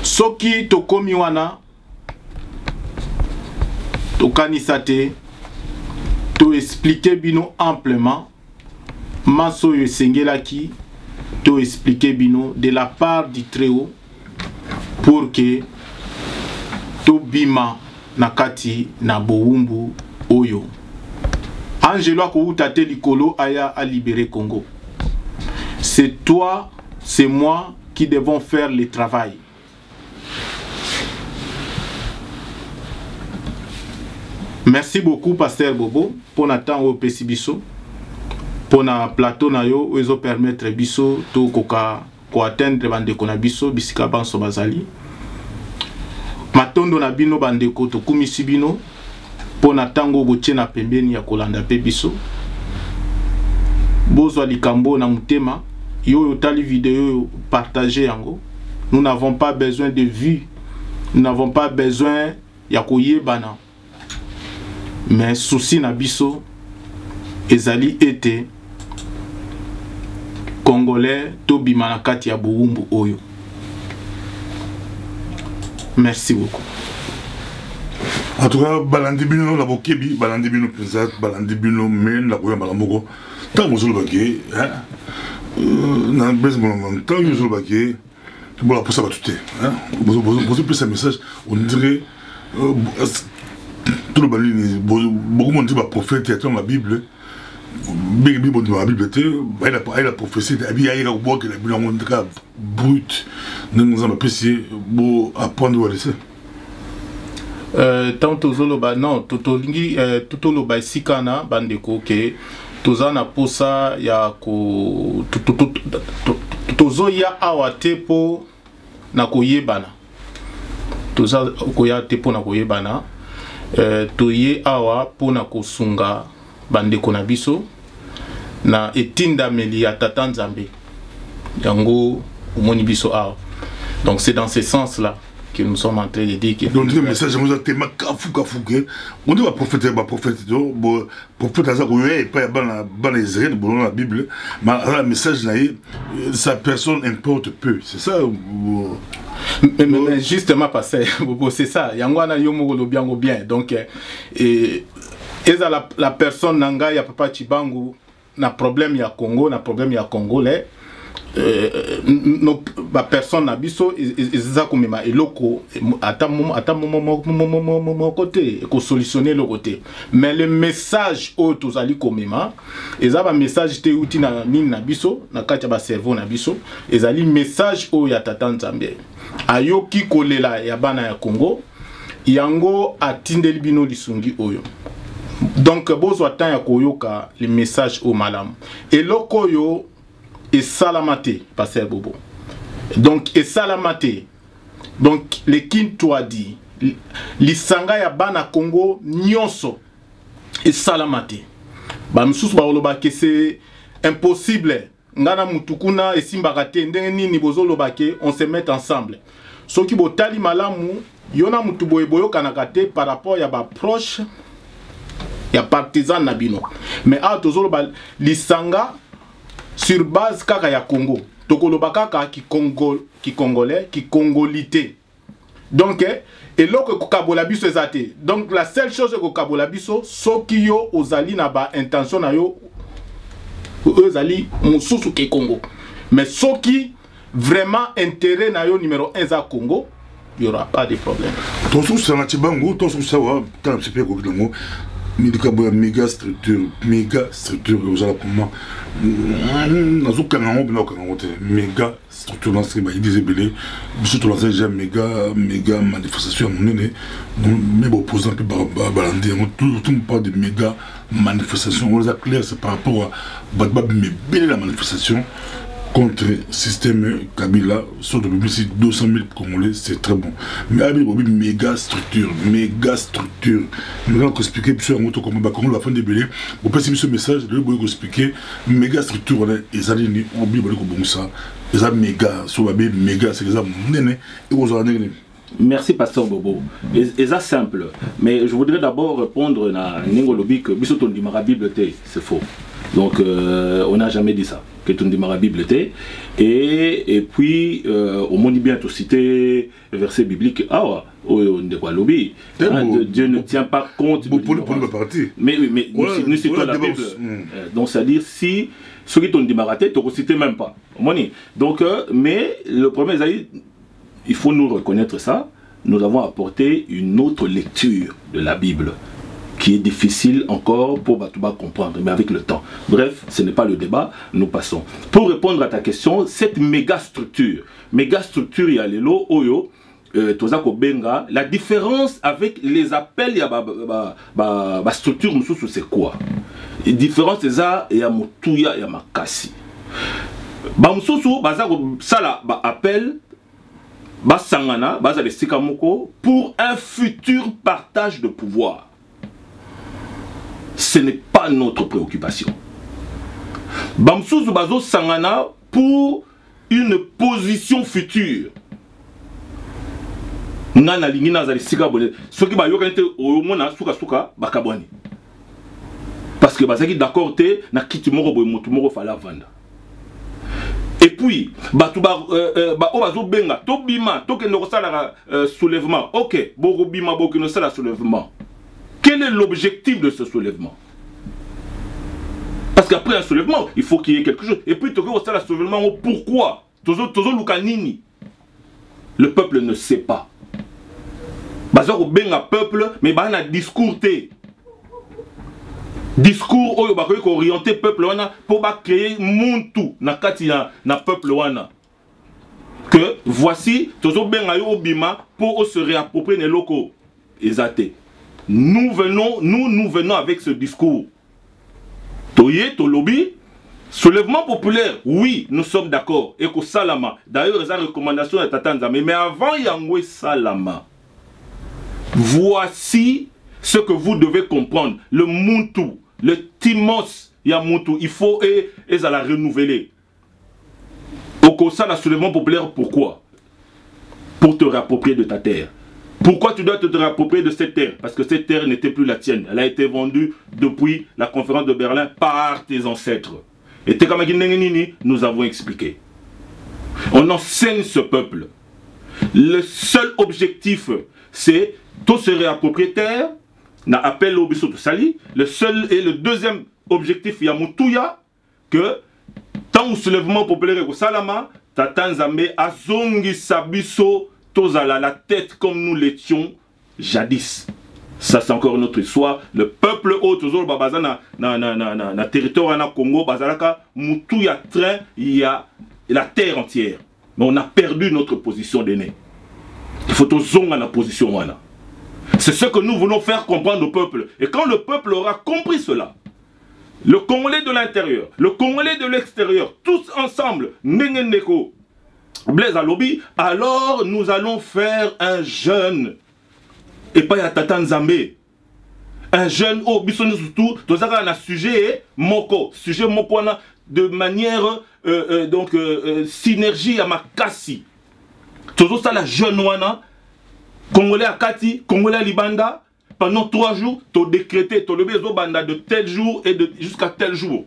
soki tokomi wana, tokanisate, to expliquer bino amplement, maso yo sengelaki, to expliquer bino de la part du Très-Haut, pour que to bima nakati na boumbu oyo. Angelo akoutate likolo aya a libérer Congo. C'est toi, c'est moi qui devons faire le travail. Merci beaucoup, Pasteur Bobo, pour notre au Pessibiso, pour notre plateau nayo, où ils ont permettre biso to koka ko atteindre bande konabiso bisika banso bazali. Matondo na bino bande ko to kumisi bino pour natango botie na pembeni ya kolanda pe biso. Bozo likambo na mutema. Yo tali vidéo partagé yango. Nous n'avons pas besoin de vues. Nous n'avons pas besoin ya koyebana. Mais souci na biso ezali ete Congolais to bimana kati ya boumbu oyo. Merci beaucoup. En tout cas, balandi bino la bokebi, balandi bino pizat, balandi bino men la koya malamoko. Tant vous le bagué, dans bes moment, tant vous le bagué, bon la pour ça va tout hein. Vous plus un message, on dirait tout le balini, beaucoup monde dit bah prophète et dans la Bible. Bible dans la Bible, il a prophétie, il a bois que la Bible est brute. Nous avons apprécié pour apprendre à laisser. Tant tozoloba non totolingi totoloba isikana bandeko ke tozana posa ya ko tozoya awa tepo na koyebana toza koya tepo na koyebana toye awa pona kosunga bandeko na biso na etinda meli ya tata Nzambe yango omoni biso awa. Donc c'est dans ce sens là que nous sommes en train de dire que donc le message nous a tellement kafouké on dit prophète prophète ça que pas dans Israël dans la Bible mais le message là sa personne importe peu, c'est ça. Mais justement parce que c'est ça yangwana yomo lo bien donc et la personne nanga ya papa Chibangu na problème ya Congo na problème ya congolais la personne na biso ezza komema eloko ata mon côté ko solutionner le côté mais le message au tozali komema eza ba message te uti na nini na biso na kati ba cerveau na biso ezali message o ya tata Nzambe ayoki kolela ya bana ya Congo yango atindeli bino lisungi oyo. Donc bozo atan ya koyoka le message au malam eloko yo et salamate, pasteur Bobo. Donc, et salamate. Donc, les Kintoa dit, l'Isanga ya bana Congo, nyonso, et salamate. Ba msous ba oloba ke c'est impossible. Ngana mutukuna et simbarate, ndenge ni bozo lobake, on se met ensemble. Soki bo tali malamu, yona mutuboye boyo kanakate par rapport ya ba proche, ya partisan nabino. Mais a tozo loba l'Isanga, sur base kaka ya Congo tokoloba kaka ki congolais ki congolité donc et loko ko kabola biso ezate donc la seule chose ko kabola biso soki yo ozali na ba intention na yo ozali mususu ke Congo mais soki vraiment intérêt na yo numéro 1 za Congo il y aura pas de problème. Ton sous c'est na Chibangu ton sous ça va tant c'est peu ko bilango méga structure vous allez comment méga structure dans ce qui disait belé surtout dans ces méga manifestation mais bon posant peu balandir tout le parle de méga manifestation on les a clair c'est par rapport à mais la manifestation contre le système Kabila, sur depuis 200 000 Congolais, c'est très bon. Mais avec méga structure. Nous allons expliquer, puis sur un autre combat, comment la fin de Bélé, vous passez ce message, vous allez expliquer, méga structure, les alignés, on oublie bon ça, les a méga, sur la méga, c'est les a néné, et vous en avez. Merci Pasteur Bobo. Et ça simple. Mais je voudrais d'abord répondre à Ningolobi que Bissoton dit ma Bible c'est faux. Donc on n'a jamais dit ça, que tu dis ma Bible était. Et puis au monde bien tout cité verset biblique. Ah ouais, on dit quoi lobby. Dieu ne tient pas compte. Mais nous citons la Bible. Donc c'est à dire si ceux qui t'ont dit ma raté, tu ne cites même pas. Donc mais le problème c'est il faut nous reconnaître ça. Nous avons apporté une autre lecture de la Bible qui est difficile encore pour Batouba comprendre, mais avec le temps. Bref, ce n'est pas le débat, nous passons. Pour répondre à ta question, cette méga structure, il y a l'élo, oyo, Tozako Benga, la différence avec les appels, il y a la structure, c'est quoi? La différence, c'est ça, il y a Moutuya, il y a Makasi. Bamsusu, Bazako, ça là, appel, Basangana, Bazale Sikamoko, pour un futur partage de pouvoir. Ce n'est pas notre préoccupation. Bamsusu Bazo Sangana pour une position future. Ngana lingina zali sika bole. Soki ba yokante omona suka suka bakabwani. Parce que bazaki d'accord te na kiti moko boy mutu moko fala vanda. Et puis, benga, to bima, to kendo sala soulèvement. OK, boko bima boko no sala soulèvement. Quel est l'objectif de ce soulèvement? Parce qu'après un soulèvement, il faut qu'il y ait quelque chose. Et puis, to sala soulèvement, pourquoi? Tozo lukanini. Le peuple ne sait pas. Bazar benga peuple, mais ba na discours té. Discours oyo ba ko orienter peuple wana pour ba créer muntu na kati na peuple wana. Que voici tozo benga yo bima pour se réapproprier les locaux ezate. Nous venons avec ce discours. Toye to lobby soulèvement populaire, oui, nous sommes d'accord. Et que Salama, d'ailleurs, les recommandations de Tatanzame, mais avant Yangwe Salama, voici ce que vous devez comprendre. Le Muntu, le Timos Yamuntu, il faut et à la renouveler. Au Kosa, le soulèvement populaire, pourquoi? Pour te réapproprier de ta terre. Pourquoi tu dois te réapproprier de cette terre? Parce que cette terre n'était plus la tienne. Elle a été vendue depuis la conférence de Berlin par tes ancêtres. Et nous avons expliqué. On enseigne ce peuple. Le seul objectif, c'est tout se réapproprier terre, n'a appel au biso sali. Le seul et le deuxième objectif, il y a Moutouya, que tant au soulèvement populaire au Salama, Tatanzame a zongi sabiso tozala la tête comme nous l'étions jadis. Ça, c'est encore une autre histoire. Le peuple haut, toujours, na territoire na Congo, bazalaka, moutou ya train, il y a la terre entière. Mais on a perdu notre position d'aîné. Il faut toujours la position. C'est ce que nous voulons faire comprendre au peuple. Et quand le peuple aura compris cela, le Congolais de l'intérieur, le Congolais de l'extérieur, tous ensemble, Nengeneko, Blaise Alobi, alors nous allons faire un jeûne. Et pas ya Tata Nzambe. Un jeune au bisoni surtout, dans un sujet moko, de manière synergie à makasi. Toujours ça la jeune wana, Congolais à Kati, Congolais à Libanda, pendant 3 jours, tu as décrété, tu as levé les banda de tel jour et jusqu'à tel jour.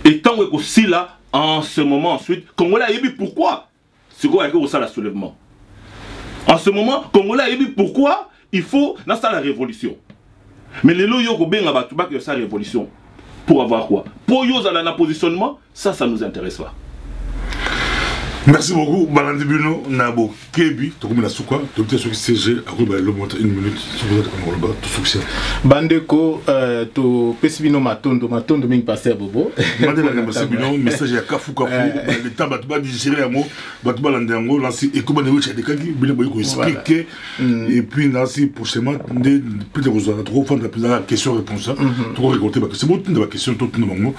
Et tant que aussi là, en ce moment ensuite, Congolais a dit pourquoi? C'est quoi avec ça le soulèvement? En ce moment, Congolais a dit pourquoi il faut dans ça la révolution. Mais les loyaux qui ont battu ça révolution. Pour avoir quoi? Pour yo la positionnement, ça nous intéresse pas. Merci beaucoup, Balandi Buno, Nabo, Kebi, Tokumina Souka, Docteur Souki CG, Akoba, le montant 1 minute, tout succès. Bandeko, to Pesibino Matondo Ming Passer Bobo. Bandela Matondo, message à Kafu, le temps Batba digéré à mot, Batba Landango, Lancy, et comment nous avons des Bien Boyko expliquer, et puis Nancy, prochainement, plus de vous trop fond de la question-réponse, trop récolter, parce que c'est bon, de la question, tout le monde,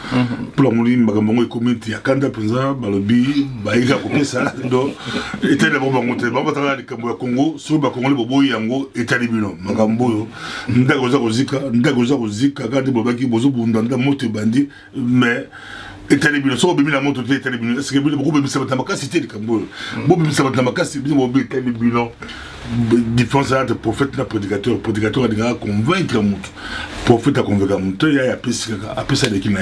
pour la mouline, Magamongo et Comité, Yakanda, Penza, Balobi, Baïga, ça donc était le bon monté ba batala de Kambo Congo sur ba Congo le bobo yango etali bino makambo ndagoza kozika kadi bobaki bozo bundanda moto bandi mais etali bino so bimi la moto etali bino est-ce que beaucoup bimi ça batama kasi te de Kambo bo bimi ça batama kasi bino bo etali bino différence entre prophète et prédicateur a dit convaincre mutu prophète a convaincre mutu ya après ça de kina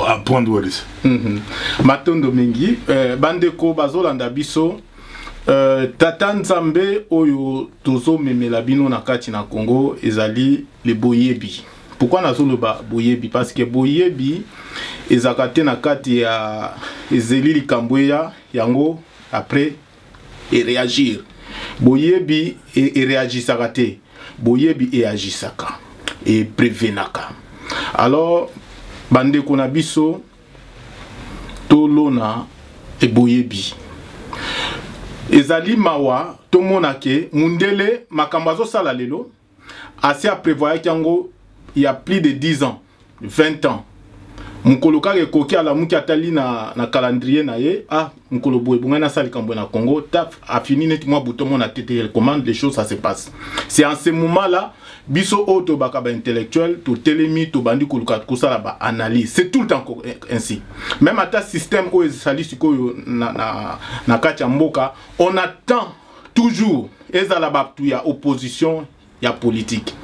apprendre wadi Matondo mingi bandeko bazolanda biso Tata Nzambe oyo tozo memela bino na kati na Congo ezali le boyebi. Pourquoi nazo le boyebi? Parce que boyebi ezakate na kati ya ezeli likambweya yango après et réagir. Boyebi et réagissaka te. Boyebi et agisaka et prévenaka. Alors bandeko na biso tolona et boyebi. Ezali mawa tomonake mundele makambazo sala lelo assez à prévoir yango il y a plus de 10 ans, 20 ans. Mukoloka koki ala muki atali na calendrier na ye mukolo boye bungana sali kambo na Congo taf a fini net moi bouton mon atete commande les choses ça se passe. C'est en ce moment là biso auto bakaba intellectuel to telemi to bandi koluka kusala ba analyse. C'est tout le temps ainsi. Même à ta système o sali siko na kati ya mboka, on attend toujours ezala ba tu ya opposition ya politique.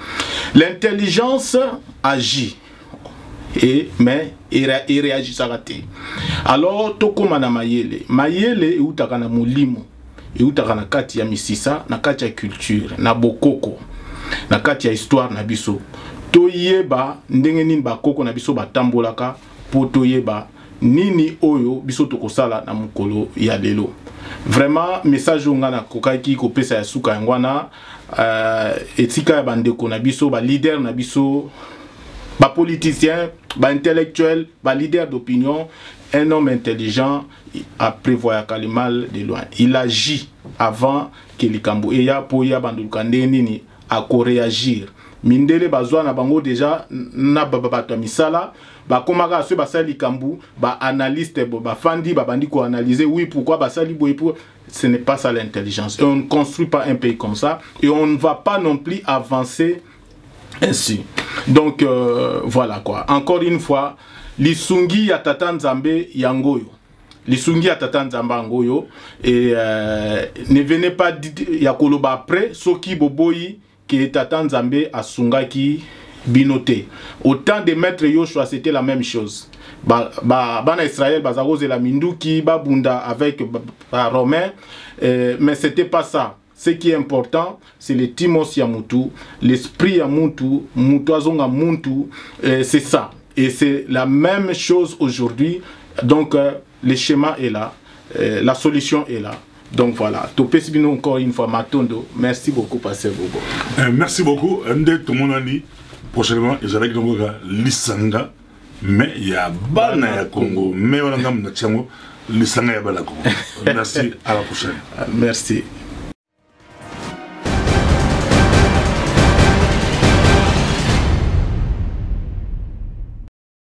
L'intelligence agit. Mais et réagissaka te. Alors tokoma na mayele eutaka na molimo, eutaka na kati ya misisa, na kati ya culture, na bokoko, na kati ya histoire na biso. Toyeba ndenge nini bakoko na biso batambolaka po toyeba nini oyo biso tokosala na mukolo ya lelo. Vraiment message nga na kokaki ko pesa ya suka ngwana etika ya bandeko na biso ba leader na biso ba politicien ba intellectuel ba leader d'opinion. Un homme intelligent a prévoit le mal de loin. Il agit avant que les kambo eya po ya bandulukande nini a réagir. Mindele bazwa na bango déjà na babato misala ba komaka so basali kambu ba analyste ba fandi ba bandi ko analyser oui pourquoi basali boy pour ce n'est pas ça l'intelligence. Et on ne construit pas un pays comme ça et on ne va pas non plus avancer ainsi. Donc voilà quoi. Encore une fois, lisungi ya tata Nzambe yangoyo. Lisungi ya tata Nzambe yangoyo et ne venez pas ya koloba après soki boboyi que tata Nzambe asungaki binoté. Autant de maîtres Yoshua c'était la même chose. Bana Israël bazaroze la minduki babunda avec Romain mais c'était pas ça. Ce qui est important, c'est le timos ya mutu, l'esprit ya mutu, mutu azonga mutu, c'est ça. Et c'est la même chose aujourd'hui. Donc le schéma est là, la solution est là. Donc voilà, Topesibino encore une fois, Matondo, merci beaucoup, Pasteur Bobo. Merci beaucoup. Tout le monde a dit, prochainement, ils allaient donc l'Isanga, mais il y a Bana ya Congo, mais on a Lisanga ya Bala Congo. Merci, à la prochaine. Merci.